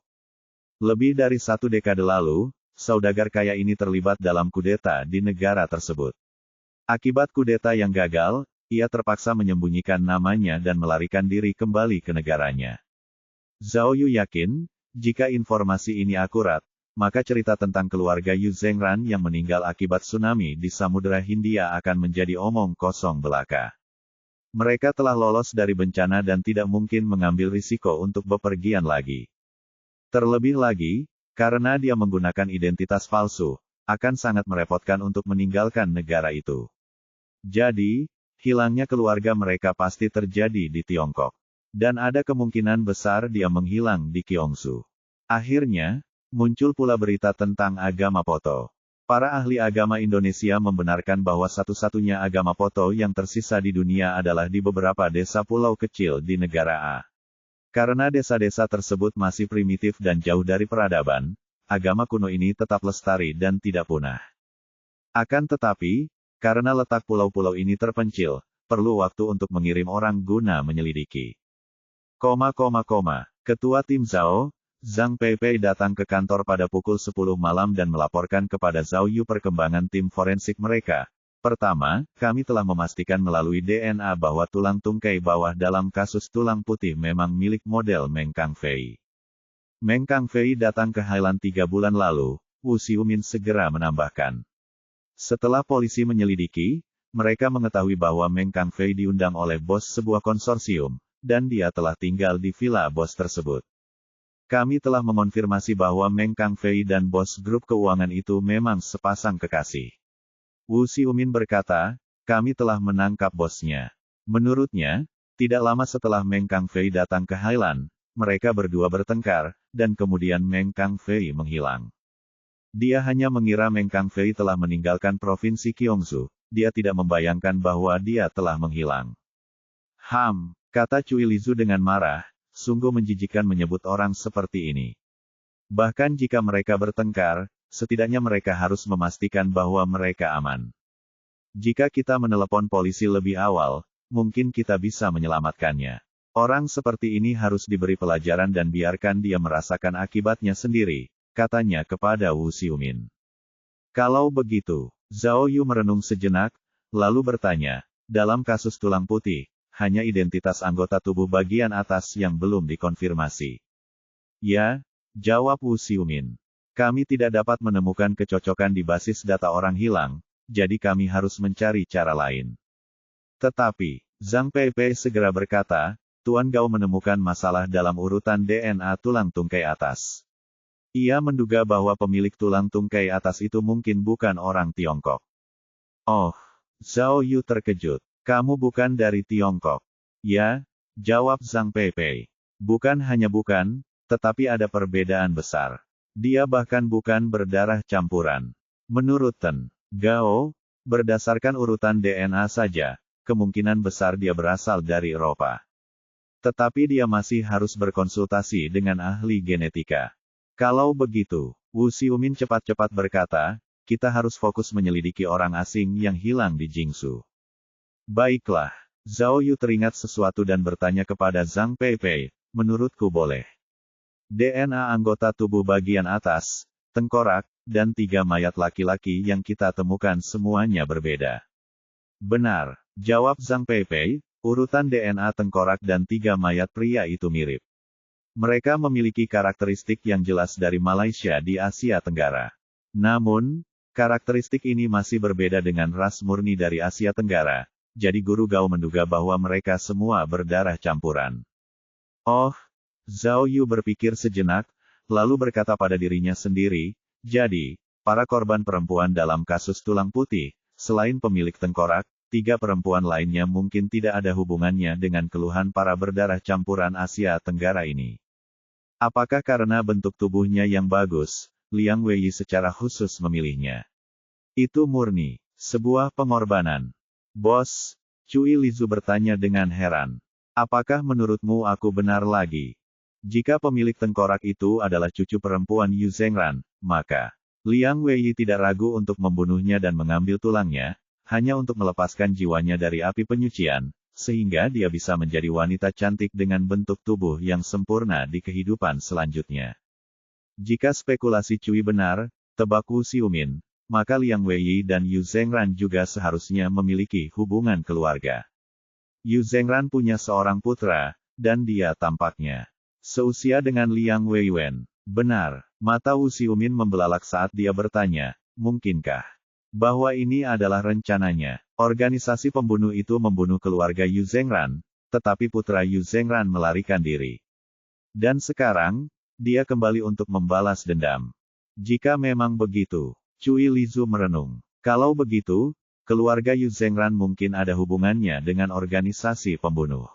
Lebih dari 1 dekade lalu, saudagar kaya ini terlibat dalam kudeta di negara tersebut. Akibat kudeta yang gagal, ia terpaksa menyembunyikan namanya dan melarikan diri kembali ke negaranya. Zhao Yu yakin, jika informasi ini akurat, maka cerita tentang keluarga Yu Zhengran yang meninggal akibat tsunami di Samudera Hindia akan menjadi omong kosong belaka. Mereka telah lolos dari bencana dan tidak mungkin mengambil risiko untuk bepergian lagi. Terlebih lagi, karena dia menggunakan identitas palsu, akan sangat merepotkan untuk meninggalkan negara itu. Jadi, hilangnya keluarga mereka pasti terjadi di Tiongkok. Dan ada kemungkinan besar dia menghilang di Gyeongsu. Akhirnya, muncul pula berita tentang agama Poto. Para ahli agama Indonesia membenarkan bahwa satu-satunya agama Poto yang tersisa di dunia adalah di beberapa desa pulau kecil di negara A. Karena desa-desa tersebut masih primitif dan jauh dari peradaban, agama kuno ini tetap lestari dan tidak punah. Akan tetapi, karena letak pulau-pulau ini terpencil, perlu waktu untuk mengirim orang guna menyelidiki. Ketua tim Zhao, Zhang Peipei datang ke kantor pada pukul 10 malam dan melaporkan kepada Zhao Yu perkembangan tim forensik mereka. Pertama, kami telah memastikan melalui DNA bahwa tulang tungkai bawah dalam kasus tulang putih memang milik model Meng Kangfei. Meng Kangfei datang ke Highland 3 bulan lalu, Wu Xiumin segera menambahkan. Setelah polisi menyelidiki, mereka mengetahui bahwa Meng Kangfei diundang oleh bos sebuah konsorsium, dan dia telah tinggal di villa bos tersebut. Kami telah mengonfirmasi bahwa Meng Kangfei dan bos grup keuangan itu memang sepasang kekasih. Wu Xiumin berkata, kami telah menangkap bosnya. Menurutnya, tidak lama setelah Meng Kangfei datang ke Highland, mereka berdua bertengkar, dan kemudian Meng Kangfei menghilang. Dia hanya mengira Meng Kangfei telah meninggalkan provinsi Gyeongsu, dia tidak membayangkan bahwa dia telah menghilang. Kata Cui Lizu dengan marah. Sungguh menjijikkan menyebut orang seperti ini. Bahkan jika mereka bertengkar, setidaknya mereka harus memastikan bahwa mereka aman. Jika kita menelepon polisi lebih awal, mungkin kita bisa menyelamatkannya. Orang seperti ini harus diberi pelajaran dan biarkan dia merasakan akibatnya sendiri, katanya kepada Wu Xiumin. Kalau begitu, Zhao Yu merenung sejenak, lalu bertanya, dalam kasus tulang putih, hanya identitas anggota tubuh bagian atas yang belum dikonfirmasi. Ya, jawab Wu Xiumin. Kami tidak dapat menemukan kecocokan di basis data orang hilang, jadi kami harus mencari cara lain. Tetapi, Zhang Peipei segera berkata, Tuan Gao menemukan masalah dalam urutan DNA tulang tungkai atas. Ia menduga bahwa pemilik tulang tungkai atas itu mungkin bukan orang Tiongkok. Oh, Zhao Yu terkejut. Kamu bukan dari Tiongkok. Ya, jawab Zhang Peipei. Bukan hanya bukan, tetapi ada perbedaan besar. Dia bahkan bukan berdarah campuran. Menurut Ten Gao, berdasarkan urutan DNA saja, kemungkinan besar dia berasal dari Eropa. Tetapi dia masih harus berkonsultasi dengan ahli genetika. Kalau begitu, Wu Xiumin cepat-cepat berkata, kita harus fokus menyelidiki orang asing yang hilang di Jingsu. Baiklah, Zhao Yu teringat sesuatu dan bertanya kepada Zhang Peipei, menurutku boleh. DNA anggota tubuh bagian atas, tengkorak, dan 3 mayat laki-laki yang kita temukan semuanya berbeda. Benar, jawab Zhang Peipei, urutan DNA tengkorak dan 3 mayat pria itu mirip. Mereka memiliki karakteristik yang jelas dari Malaysia di Asia Tenggara. Namun, karakteristik ini masih berbeda dengan ras murni dari Asia Tenggara, jadi Guru Gao menduga bahwa mereka semua berdarah campuran. Oh, Zhao Yu berpikir sejenak, lalu berkata pada dirinya sendiri, jadi, para korban perempuan dalam kasus tulang putih, selain pemilik tengkorak, 3 perempuan lainnya mungkin tidak ada hubungannya dengan keluhan para berdarah campuran Asia Tenggara ini. Apakah karena bentuk tubuhnya yang bagus, Liang Weiyi secara khusus memilihnya? Itu murni sebuah pengorbanan. Bos, Cui Lizu bertanya dengan heran. Apakah menurutmu aku benar lagi? Jika pemilik tengkorak itu adalah cucu perempuan Yu Zhengran, maka Liang Weiyi tidak ragu untuk membunuhnya dan mengambil tulangnya, hanya untuk melepaskan jiwanya dari api penyucian, sehingga dia bisa menjadi wanita cantik dengan bentuk tubuh yang sempurna di kehidupan selanjutnya. Jika spekulasi Cui benar, tebak Wu Xiumin, maka Liang Weiyi dan Yu Zhengran juga seharusnya memiliki hubungan keluarga. Yu Zhengran punya seorang putra, dan dia tampaknya seusia dengan Liang Weiwen. Benar, mata Wu Xiumin membelalak saat dia bertanya, mungkinkah bahwa ini adalah rencananya? Organisasi pembunuh itu membunuh keluarga Yu Zhengran, tetapi putra Yu Zhengran melarikan diri. Dan sekarang, dia kembali untuk membalas dendam. Jika memang begitu, Cui Lizu merenung. Kalau begitu, keluarga Yu Zhengran mungkin ada hubungannya dengan organisasi pembunuh.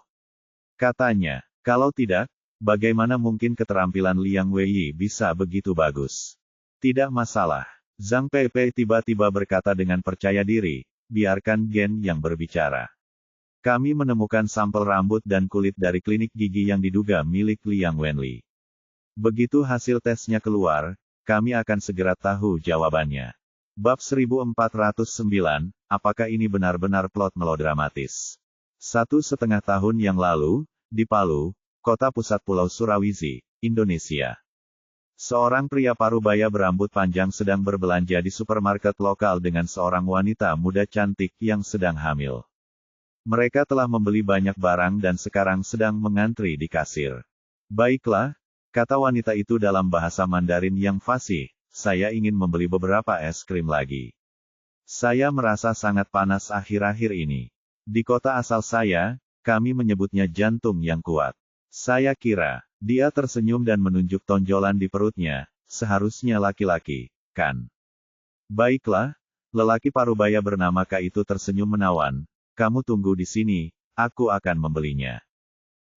Katanya, kalau tidak, bagaimana mungkin keterampilan Liang Weiyi bisa begitu bagus? Tidak masalah. Zhang Peipei tiba-tiba berkata dengan percaya diri, biarkan Gen yang berbicara. Kami menemukan sampel rambut dan kulit dari klinik gigi yang diduga milik Liang Wenli. Begitu hasil tesnya keluar, kami akan segera tahu jawabannya. Bab 1409, apakah ini benar-benar plot melodramatis? 1,5 tahun yang lalu, di Palu, kota pusat Pulau Sulawesi, Indonesia. Seorang pria parubaya berambut panjang sedang berbelanja di supermarket lokal dengan seorang wanita muda cantik yang sedang hamil. Mereka telah membeli banyak barang dan sekarang sedang mengantri di kasir. Baiklah, kata wanita itu dalam bahasa Mandarin yang fasih, saya ingin membeli beberapa es krim lagi. Saya merasa sangat panas akhir-akhir ini. Di kota asal saya, kami menyebutnya jantung yang kuat. Saya kira, dia tersenyum dan menunjuk tonjolan di perutnya, seharusnya laki-laki, kan? Baiklah, lelaki parubaya bernama K itu tersenyum menawan, kamu tunggu di sini, aku akan membelinya.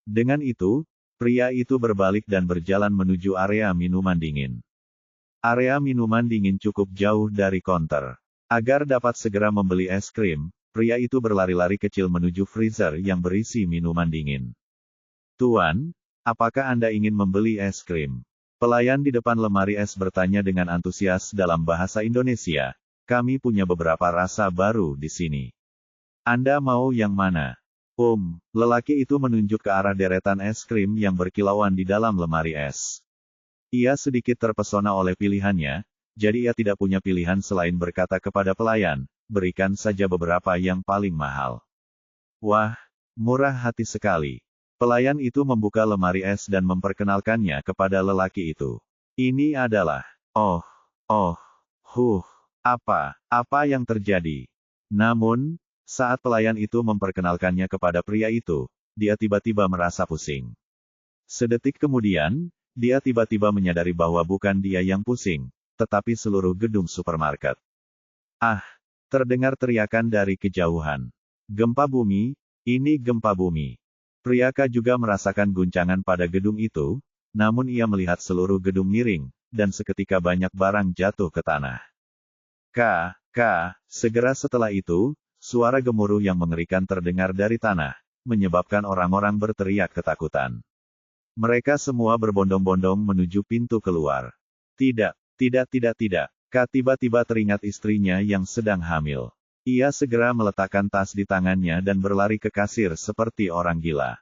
Dengan itu, pria itu berbalik dan berjalan menuju area minuman dingin. Area minuman dingin cukup jauh dari konter. Agar dapat segera membeli es krim, pria itu berlari-lari kecil menuju freezer yang berisi minuman dingin. Tuan, apakah Anda ingin membeli es krim? Pelayan di depan lemari es bertanya dengan antusias dalam bahasa Indonesia. Kami punya beberapa rasa baru di sini. Anda mau yang mana? Lelaki itu menunjuk ke arah deretan es krim yang berkilauan di dalam lemari es. Ia sedikit terpesona oleh pilihannya, jadi ia tidak punya pilihan selain berkata kepada pelayan, berikan saja beberapa yang paling mahal. Wah, murah hati sekali. Pelayan itu membuka lemari es dan memperkenalkannya kepada lelaki itu. Ini adalah, apa yang terjadi? Namun, saat pelayan itu memperkenalkannya kepada pria itu, dia tiba-tiba merasa pusing. Sedetik kemudian, dia tiba-tiba menyadari bahwa bukan dia yang pusing, tetapi seluruh gedung supermarket. Terdengar teriakan dari kejauhan. Gempa bumi, ini gempa bumi. Priaka juga merasakan guncangan pada gedung itu, namun ia melihat seluruh gedung miring, dan seketika banyak barang jatuh ke tanah. Segera setelah itu, suara gemuruh yang mengerikan terdengar dari tanah, menyebabkan orang-orang berteriak ketakutan. Mereka semua berbondong-bondong menuju pintu keluar. Tidak. Tiba-tiba teringat istrinya yang sedang hamil. Ia segera meletakkan tas di tangannya dan berlari ke kasir seperti orang gila.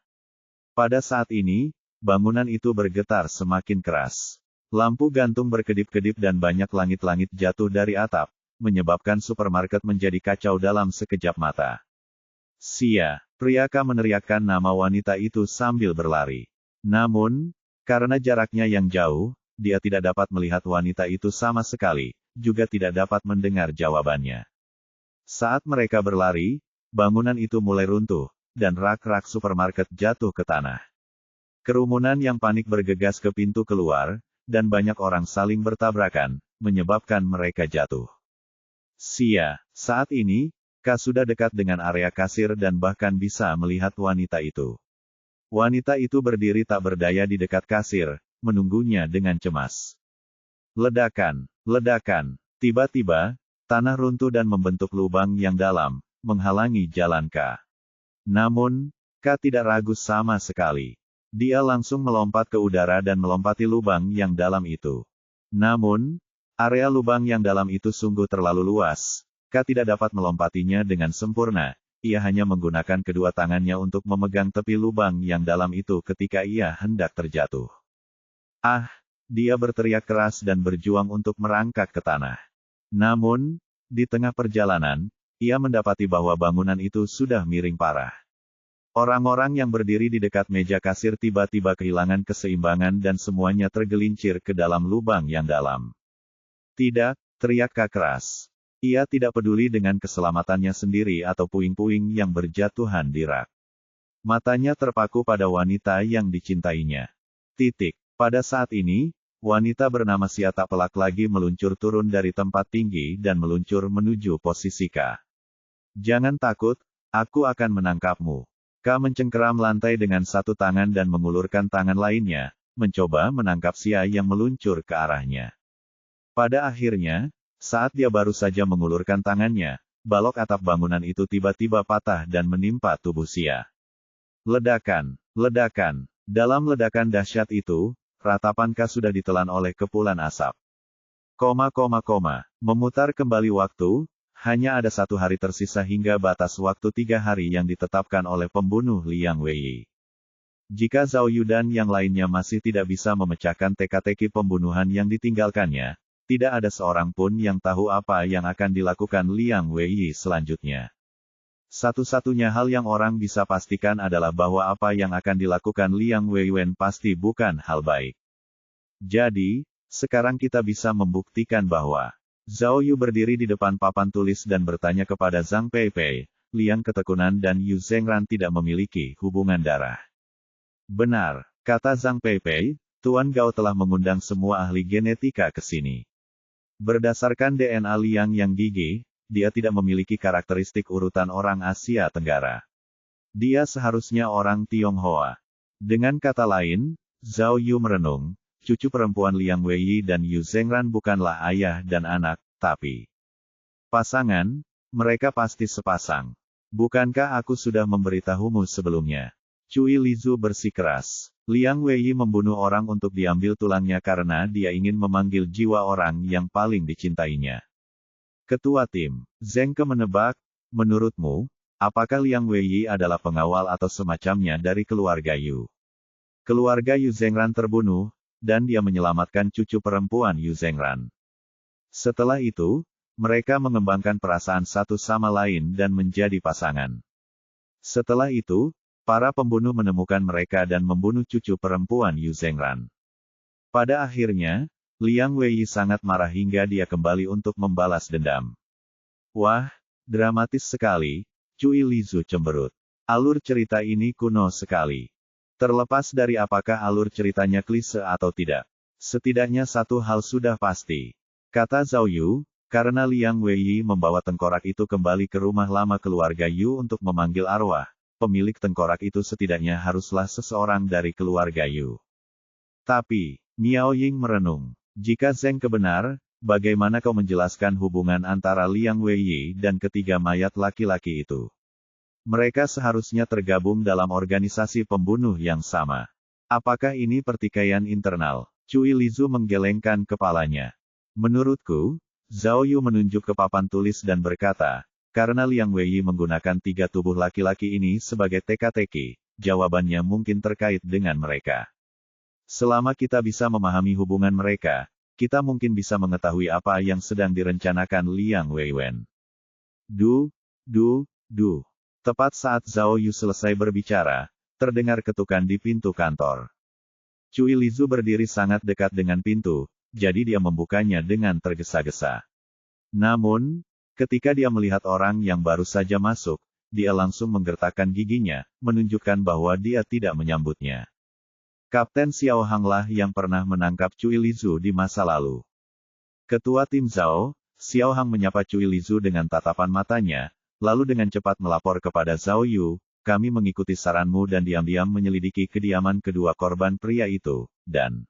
Pada saat ini, bangunan itu bergetar semakin keras. Lampu gantung berkedip-kedip dan banyak langit-langit jatuh dari atap, menyebabkan supermarket menjadi kacau dalam sekejap mata. Priaka meneriakkan nama wanita itu sambil berlari. Namun, karena jaraknya yang jauh, dia tidak dapat melihat wanita itu sama sekali, juga tidak dapat mendengar jawabannya. Saat mereka berlari, bangunan itu mulai runtuh, dan rak-rak supermarket jatuh ke tanah. Kerumunan yang panik bergegas ke pintu keluar, dan banyak orang saling bertabrakan, menyebabkan mereka jatuh. Saat ini, Ka sudah dekat dengan area kasir dan bahkan bisa melihat wanita itu. Wanita itu berdiri tak berdaya di dekat kasir, menunggunya dengan cemas. Ledakan. Tiba-tiba, tanah runtuh dan membentuk lubang yang dalam, menghalangi jalan Ka. Namun, Ka tidak ragu sama sekali. Dia langsung melompat ke udara dan melompati lubang yang dalam itu. Namun, area lubang yang dalam itu sungguh terlalu luas. Ka tidak dapat melompatinya dengan sempurna. Ia hanya menggunakan kedua tangannya untuk memegang tepi lubang yang dalam itu ketika ia hendak terjatuh. Dia berteriak keras dan berjuang untuk merangkak ke tanah. Namun, di tengah perjalanan, ia mendapati bahwa bangunan itu sudah miring parah. Orang-orang yang berdiri di dekat meja kasir tiba-tiba kehilangan keseimbangan dan semuanya tergelincir ke dalam lubang yang dalam. Tidak, teriak Ka keras. Ia tidak peduli dengan keselamatannya sendiri atau puing-puing yang berjatuhan di rak. Matanya terpaku pada wanita yang dicintainya. Pada saat ini, wanita bernama Sia tak pelak lagi meluncur turun dari tempat tinggi dan meluncur menuju posisi Ka. Jangan takut, aku akan menangkapmu. Ka mencengkeram lantai dengan satu tangan dan mengulurkan tangan lainnya, mencoba menangkap Sia yang meluncur ke arahnya. Pada akhirnya, saat dia baru saja mengulurkan tangannya, balok atap bangunan itu tiba-tiba patah dan menimpa tubuh Sia. Ledakan. Dalam ledakan dahsyat itu, ratapan Ka sudah ditelan oleh kepulan asap. Memutar kembali waktu, hanya ada 1 hari tersisa hingga batas waktu 3 hari yang ditetapkan oleh pembunuh Liang Weiyi. Jika Zhao Yu dan yang lainnya masih tidak bisa memecahkan teka-teki pembunuhan yang ditinggalkannya, tidak ada seorang pun yang tahu apa yang akan dilakukan Liang Weiyi selanjutnya. Satu-satunya hal yang orang bisa pastikan adalah bahwa apa yang akan dilakukan Liang Weiwen pasti bukan hal baik. Jadi, sekarang kita bisa membuktikan bahwa Zhao Yu berdiri di depan papan tulis dan bertanya kepada Zhang Peipei, Liang Ketekunan dan Yu Zhengran tidak memiliki hubungan darah. Benar, kata Zhang Peipei, Tuan Gao telah mengundang semua ahli genetika ke sini. Berdasarkan DNA Liang yang gigih, dia tidak memiliki karakteristik urutan orang Asia Tenggara. Dia seharusnya orang Tionghoa. Dengan kata lain, Zhao Yu merenung, cucu perempuan Liang Weiyi dan Yu Zhengran bukanlah ayah dan anak, tapi pasangan, mereka pasti sepasang. Bukankah aku sudah memberitahumu sebelumnya? Cui Lizu bersikeras. Liang Weiyi membunuh orang untuk diambil tulangnya karena dia ingin memanggil jiwa orang yang paling dicintainya. Ketua tim, Zheng Ke menebak, menurutmu, Apakah Liang Weiyi adalah pengawal atau semacamnya dari keluarga Yu? Keluarga Yu Zhengran terbunuh, dan dia menyelamatkan cucu perempuan Yu Zhengran. Setelah itu, mereka mengembangkan perasaan satu sama lain dan menjadi pasangan. Setelah itu, para pembunuh menemukan mereka dan membunuh cucu perempuan Yu Zhengran. Pada akhirnya, Liang Weiyi sangat marah hingga dia kembali untuk membalas dendam. Wah, dramatis sekali, Cui Lizu cemberut. Alur cerita ini kuno sekali. Terlepas dari apakah alur ceritanya klise atau tidak. Setidaknya satu hal sudah pasti. Kata Zhao Yu, karena Liang Weiyi membawa tengkorak itu kembali ke rumah lama keluarga Yu untuk memanggil arwah, pemilik tengkorak itu setidaknya haruslah seseorang dari keluarga Yu. Tapi, Miao Ying merenung. Jika Zheng kebenar, bagaimana kau menjelaskan hubungan antara Liang Weiyi dan ketiga mayat laki-laki itu? Mereka seharusnya tergabung dalam organisasi pembunuh yang sama. Apakah ini pertikaian internal? Cui Lizu menggelengkan kepalanya. Menurutku, Zhao Yu menunjuk ke papan tulis dan berkata, karena Liang Weiyi menggunakan 3 tubuh laki-laki ini sebagai teka-teki, jawabannya mungkin terkait dengan mereka. Selama kita bisa memahami hubungan mereka, kita mungkin bisa mengetahui apa yang sedang direncanakan Liang Weiwen. Du. Tepat saat Zhao Yu selesai berbicara, terdengar ketukan di pintu kantor. Cui Lizu berdiri sangat dekat dengan pintu, jadi dia membukanya dengan tergesa-gesa. Namun, ketika dia melihat orang yang baru saja masuk, dia langsung menggertakkan giginya, menunjukkan bahwa dia tidak menyambutnya. Kapten Xiao Hang lah yang pernah menangkap Cui Lizu di masa lalu. Ketua tim Zhao, Xiao Hang menyapa Cui Lizu dengan tatapan matanya, lalu dengan cepat melapor kepada Zhao Yu, kami mengikuti saranmu dan diam-diam menyelidiki kediaman kedua korban pria itu, dan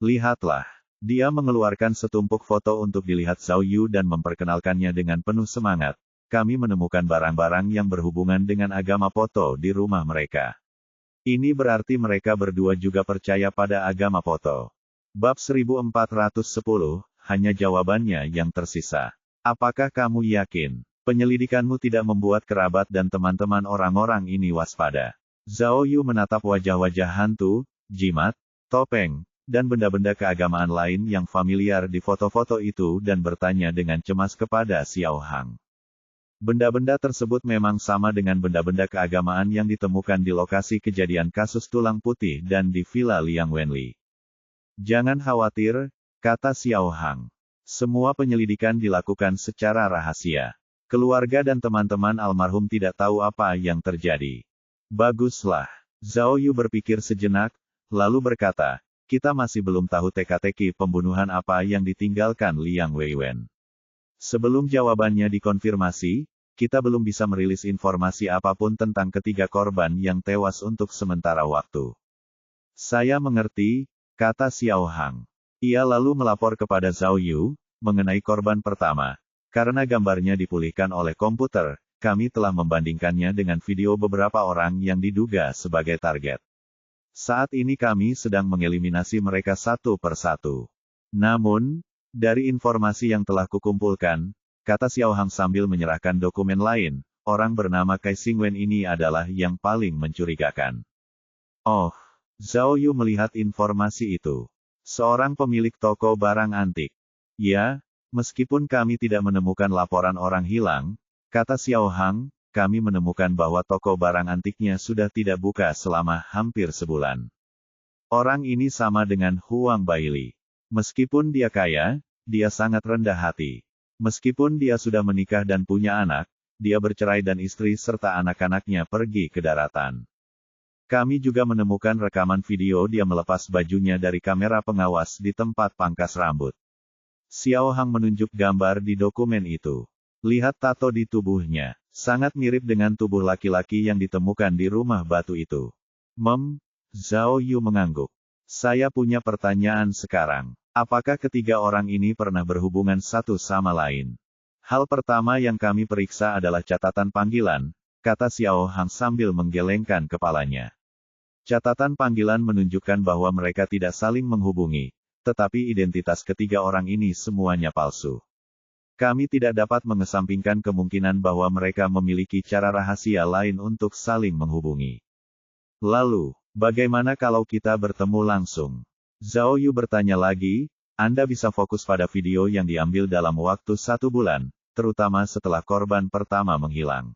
lihatlah, dia mengeluarkan setumpuk foto untuk dilihat Zhao Yu dan memperkenalkannya dengan penuh semangat. Kami menemukan barang-barang yang berhubungan dengan agama Poto di rumah mereka. Ini berarti mereka berdua juga percaya pada agama Poto. Bab 1410, hanya jawabannya yang tersisa. Apakah kamu yakin? Penyelidikanmu tidak membuat kerabat dan teman-teman orang-orang ini waspada. Zhao Yu menatap wajah-wajah hantu, jimat, topeng, dan benda-benda keagamaan lain yang familiar di foto-foto itu dan bertanya dengan cemas kepada Xiao Hang. Benda-benda tersebut memang sama dengan benda-benda keagamaan yang ditemukan di lokasi kejadian kasus tulang putih dan di Villa Liang Wenli. Jangan khawatir, kata Xiao Hang. Semua penyelidikan dilakukan secara rahasia. Keluarga dan teman-teman almarhum tidak tahu apa yang terjadi. Baguslah. Zhao Yu berpikir sejenak, lalu berkata, kita masih belum tahu teka-teki pembunuhan apa yang ditinggalkan Liang Weiwen. Sebelum jawabannya dikonfirmasi, kita belum bisa merilis informasi apapun tentang ketiga korban yang tewas untuk sementara waktu. Saya mengerti, kata Xiao Hang. Ia lalu melapor kepada Zhao Yu, mengenai korban pertama. Karena gambarnya dipulihkan oleh komputer, kami telah membandingkannya dengan video beberapa orang yang diduga sebagai target. Saat ini kami sedang mengeliminasi mereka satu persatu. Namun, dari informasi yang telah kukumpulkan, kata Xiao Hang sambil menyerahkan dokumen lain, orang bernama Kai Xingwen ini adalah yang paling mencurigakan. Oh, Zhao Yu melihat informasi itu. Seorang pemilik toko barang antik. Ya, meskipun kami tidak menemukan laporan orang hilang, kata Xiao Hang, kami menemukan bahwa toko barang antiknya sudah tidak buka selama hampir sebulan. Orang ini sama dengan Huang Baili. Meskipun dia kaya, dia sangat rendah hati. Meskipun dia sudah menikah dan punya anak, dia bercerai dan istri serta anak-anaknya pergi ke daratan. Kami juga menemukan rekaman video dia melepas bajunya dari kamera pengawas di tempat pangkas rambut. Xiao Hang menunjuk gambar di dokumen itu. Lihat tato di tubuhnya, sangat mirip dengan tubuh laki-laki yang ditemukan di rumah batu itu. Zhao Yu mengangguk. Saya punya pertanyaan sekarang. Apakah ketiga orang ini pernah berhubungan satu sama lain? Hal pertama yang kami periksa adalah catatan panggilan, kata Xiao Hang sambil menggelengkan kepalanya. Catatan panggilan menunjukkan bahwa mereka tidak saling menghubungi, tetapi identitas ketiga orang ini semuanya palsu. Kami tidak dapat mengesampingkan kemungkinan bahwa mereka memiliki cara rahasia lain untuk saling menghubungi. Lalu, bagaimana kalau kita bertemu langsung? Zhao Yu bertanya lagi, Anda bisa fokus pada video yang diambil dalam waktu 1 bulan, terutama setelah korban pertama menghilang.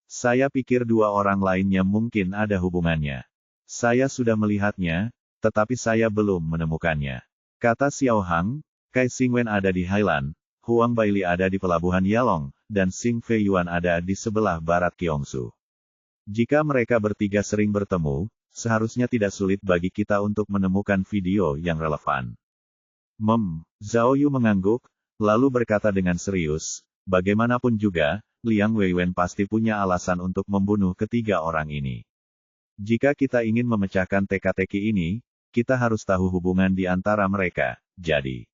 Saya pikir 2 orang lainnya mungkin ada hubungannya. Saya sudah melihatnya, tetapi saya belum menemukannya. Kata Xiao Hang, Kai Xingwen ada di Hailan, Huang Baili ada di pelabuhan Yalong, dan Xing Fei Yuan ada di sebelah barat Kiongsu. Jika mereka bertiga sering bertemu, seharusnya tidak sulit bagi kita untuk menemukan video yang relevan. Zhao Yu mengangguk, lalu berkata dengan serius, bagaimanapun juga, Liang Weiwen pasti punya alasan untuk membunuh ketiga orang ini. Jika kita ingin memecahkan teka-teki ini, kita harus tahu hubungan di antara mereka, jadi.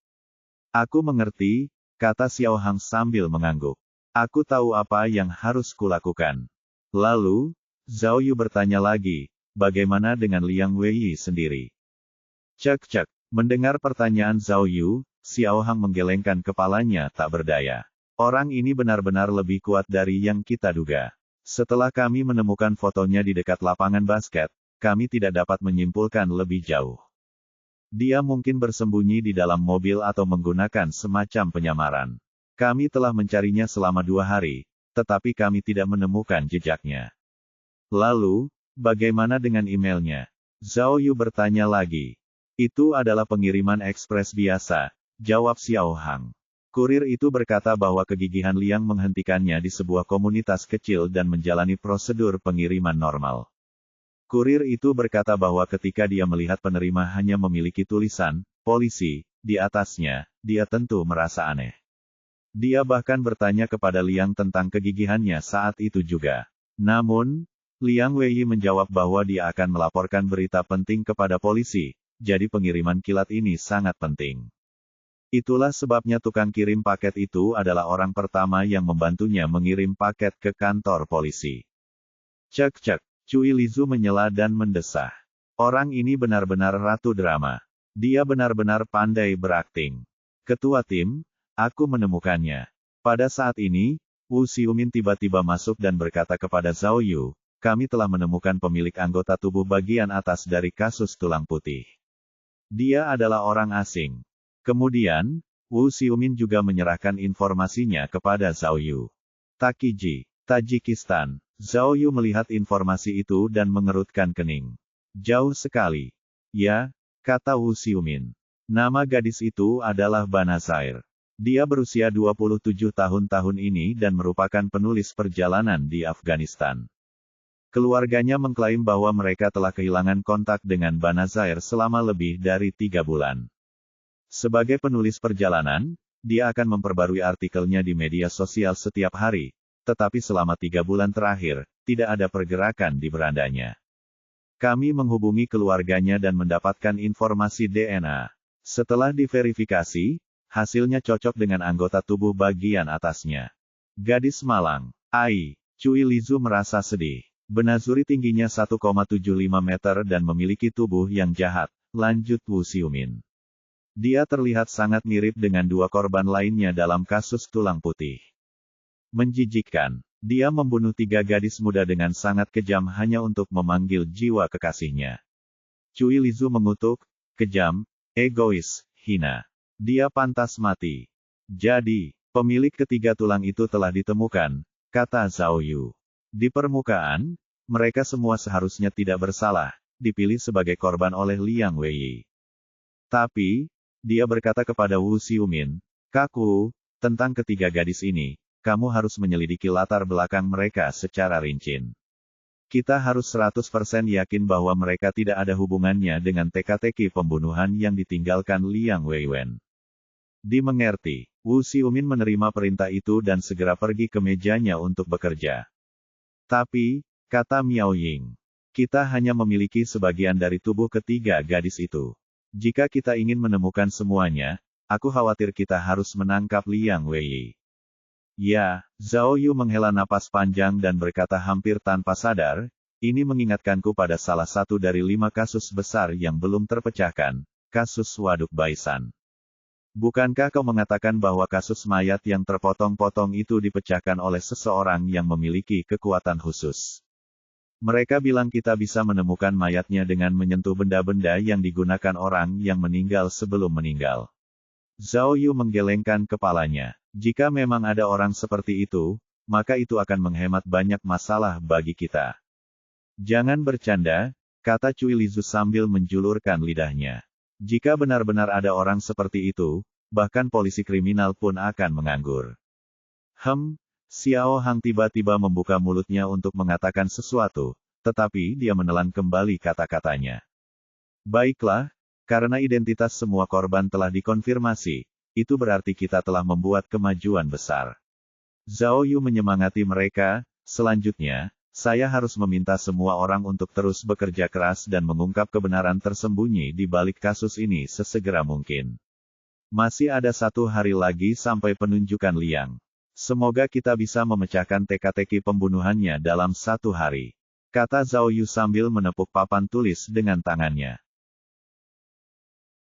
Aku mengerti, kata Xiao Hang sambil mengangguk. Aku tahu apa yang harus kulakukan. Lalu, Zhao Yu bertanya lagi, bagaimana dengan Liang Weiyi sendiri? Cek. Mendengar pertanyaan Zhao Yu, Xiao Hang menggelengkan kepalanya tak berdaya. Orang ini benar-benar lebih kuat dari yang kita duga. Setelah kami menemukan fotonya di dekat lapangan basket, kami tidak dapat menyimpulkan lebih jauh. Dia mungkin bersembunyi di dalam mobil atau menggunakan semacam penyamaran. Kami telah mencarinya selama 2 hari, tetapi kami tidak menemukan jejaknya. Lalu, bagaimana dengan emailnya? Zhao Yu bertanya lagi. Itu adalah pengiriman ekspres biasa, jawab Xiao Hang. Kurir itu berkata bahwa kegigihan Liang menghentikannya di sebuah komunitas kecil dan menjalani prosedur pengiriman normal. Kurir itu berkata bahwa ketika dia melihat penerima hanya memiliki tulisan, polisi, di atasnya, dia tentu merasa aneh. Dia bahkan bertanya kepada Liang tentang kegigihannya saat itu juga. Namun, Liang Weiyi menjawab bahwa dia akan melaporkan berita penting kepada polisi, jadi pengiriman kilat ini sangat penting. Itulah sebabnya tukang kirim paket itu adalah orang pertama yang membantunya mengirim paket ke kantor polisi. Cek. Cui Lizu menyela dan mendesah. Orang ini benar-benar ratu drama. Dia benar-benar pandai berakting. Ketua tim, aku menemukannya. Pada saat ini, Wu Xiumin tiba-tiba masuk dan berkata kepada Zhao Yu, kami telah menemukan pemilik anggota tubuh bagian atas dari kasus tulang putih. Dia adalah orang asing. Kemudian, Wu Xiumin juga menyerahkan informasinya kepada Zhao Yu. Takiji, Tajikistan. Zhao Yu melihat informasi itu dan mengerutkan kening. Jauh sekali. Ya, kata Wu Xiumin. Nama gadis itu adalah Banazair. Dia berusia 27 tahun ini dan merupakan penulis perjalanan di Afghanistan. Keluarganya mengklaim bahwa mereka telah kehilangan kontak dengan Banazair selama lebih dari 3 bulan. Sebagai penulis perjalanan, dia akan memperbarui artikelnya di media sosial setiap hari. Tetapi selama 3 bulan terakhir, tidak ada pergerakan di berandanya. Kami menghubungi keluarganya dan mendapatkan informasi DNA. Setelah diverifikasi, hasilnya cocok dengan anggota tubuh bagian atasnya. Gadis malang. Cui Lizu merasa sedih. Benazuri tingginya 1,75 meter dan memiliki tubuh yang jahat, lanjut Wu Xiumin. Dia terlihat sangat mirip dengan 2 korban lainnya dalam kasus tulang putih. Menjijikkan. Dia membunuh 3 gadis muda dengan sangat kejam hanya untuk memanggil jiwa kekasihnya. Cui Lizu mengutuk, kejam, egois, hina. Dia pantas mati. Jadi, pemilik ketiga tulang itu telah ditemukan, kata Zhao Yu. Di permukaan, mereka semua seharusnya tidak bersalah, dipilih sebagai korban oleh Liang Weiyi. Tapi, dia berkata kepada Wu Xiumin, Kaku, tentang ketiga gadis ini, kamu harus menyelidiki latar belakang mereka secara rinci. Kita harus 100% yakin bahwa mereka tidak ada hubungannya dengan teka-teki pembunuhan yang ditinggalkan Liang Weiwen. Dimengerti, Wu Xiumin menerima perintah itu dan segera pergi ke mejanya untuk bekerja. Tapi, kata Miao Ying, kita hanya memiliki sebagian dari tubuh ketiga gadis itu. Jika kita ingin menemukan semuanya, aku khawatir kita harus menangkap Liang Weiyi. Ya, Zhao Yu menghela napas panjang dan berkata hampir tanpa sadar, ini mengingatkanku pada salah satu dari 5 kasus besar yang belum terpecahkan, kasus Waduk Baisan. Bukankah kau mengatakan bahwa kasus mayat yang terpotong-potong itu dipecahkan oleh seseorang yang memiliki kekuatan khusus? Mereka bilang kita bisa menemukan mayatnya dengan menyentuh benda-benda yang digunakan orang yang meninggal sebelum meninggal. Zhao Yu menggelengkan kepalanya. Jika memang ada orang seperti itu, maka itu akan menghemat banyak masalah bagi kita. Jangan bercanda, kata Cui Lizu sambil menjulurkan lidahnya. Jika benar-benar ada orang seperti itu, bahkan polisi kriminal pun akan menganggur. Xiao Hang tiba-tiba membuka mulutnya untuk mengatakan sesuatu, tetapi dia menelan kembali kata-katanya. Baiklah, karena identitas semua korban telah dikonfirmasi, itu berarti kita telah membuat kemajuan besar. Zhao Yu menyemangati mereka, selanjutnya, saya harus meminta semua orang untuk terus bekerja keras dan mengungkap kebenaran tersembunyi di balik kasus ini sesegera mungkin. Masih ada 1 hari lagi sampai penunjukan Liang. Semoga kita bisa memecahkan teka-teki pembunuhannya dalam 1 hari. Kata Zhao Yu sambil menepuk papan tulis dengan tangannya.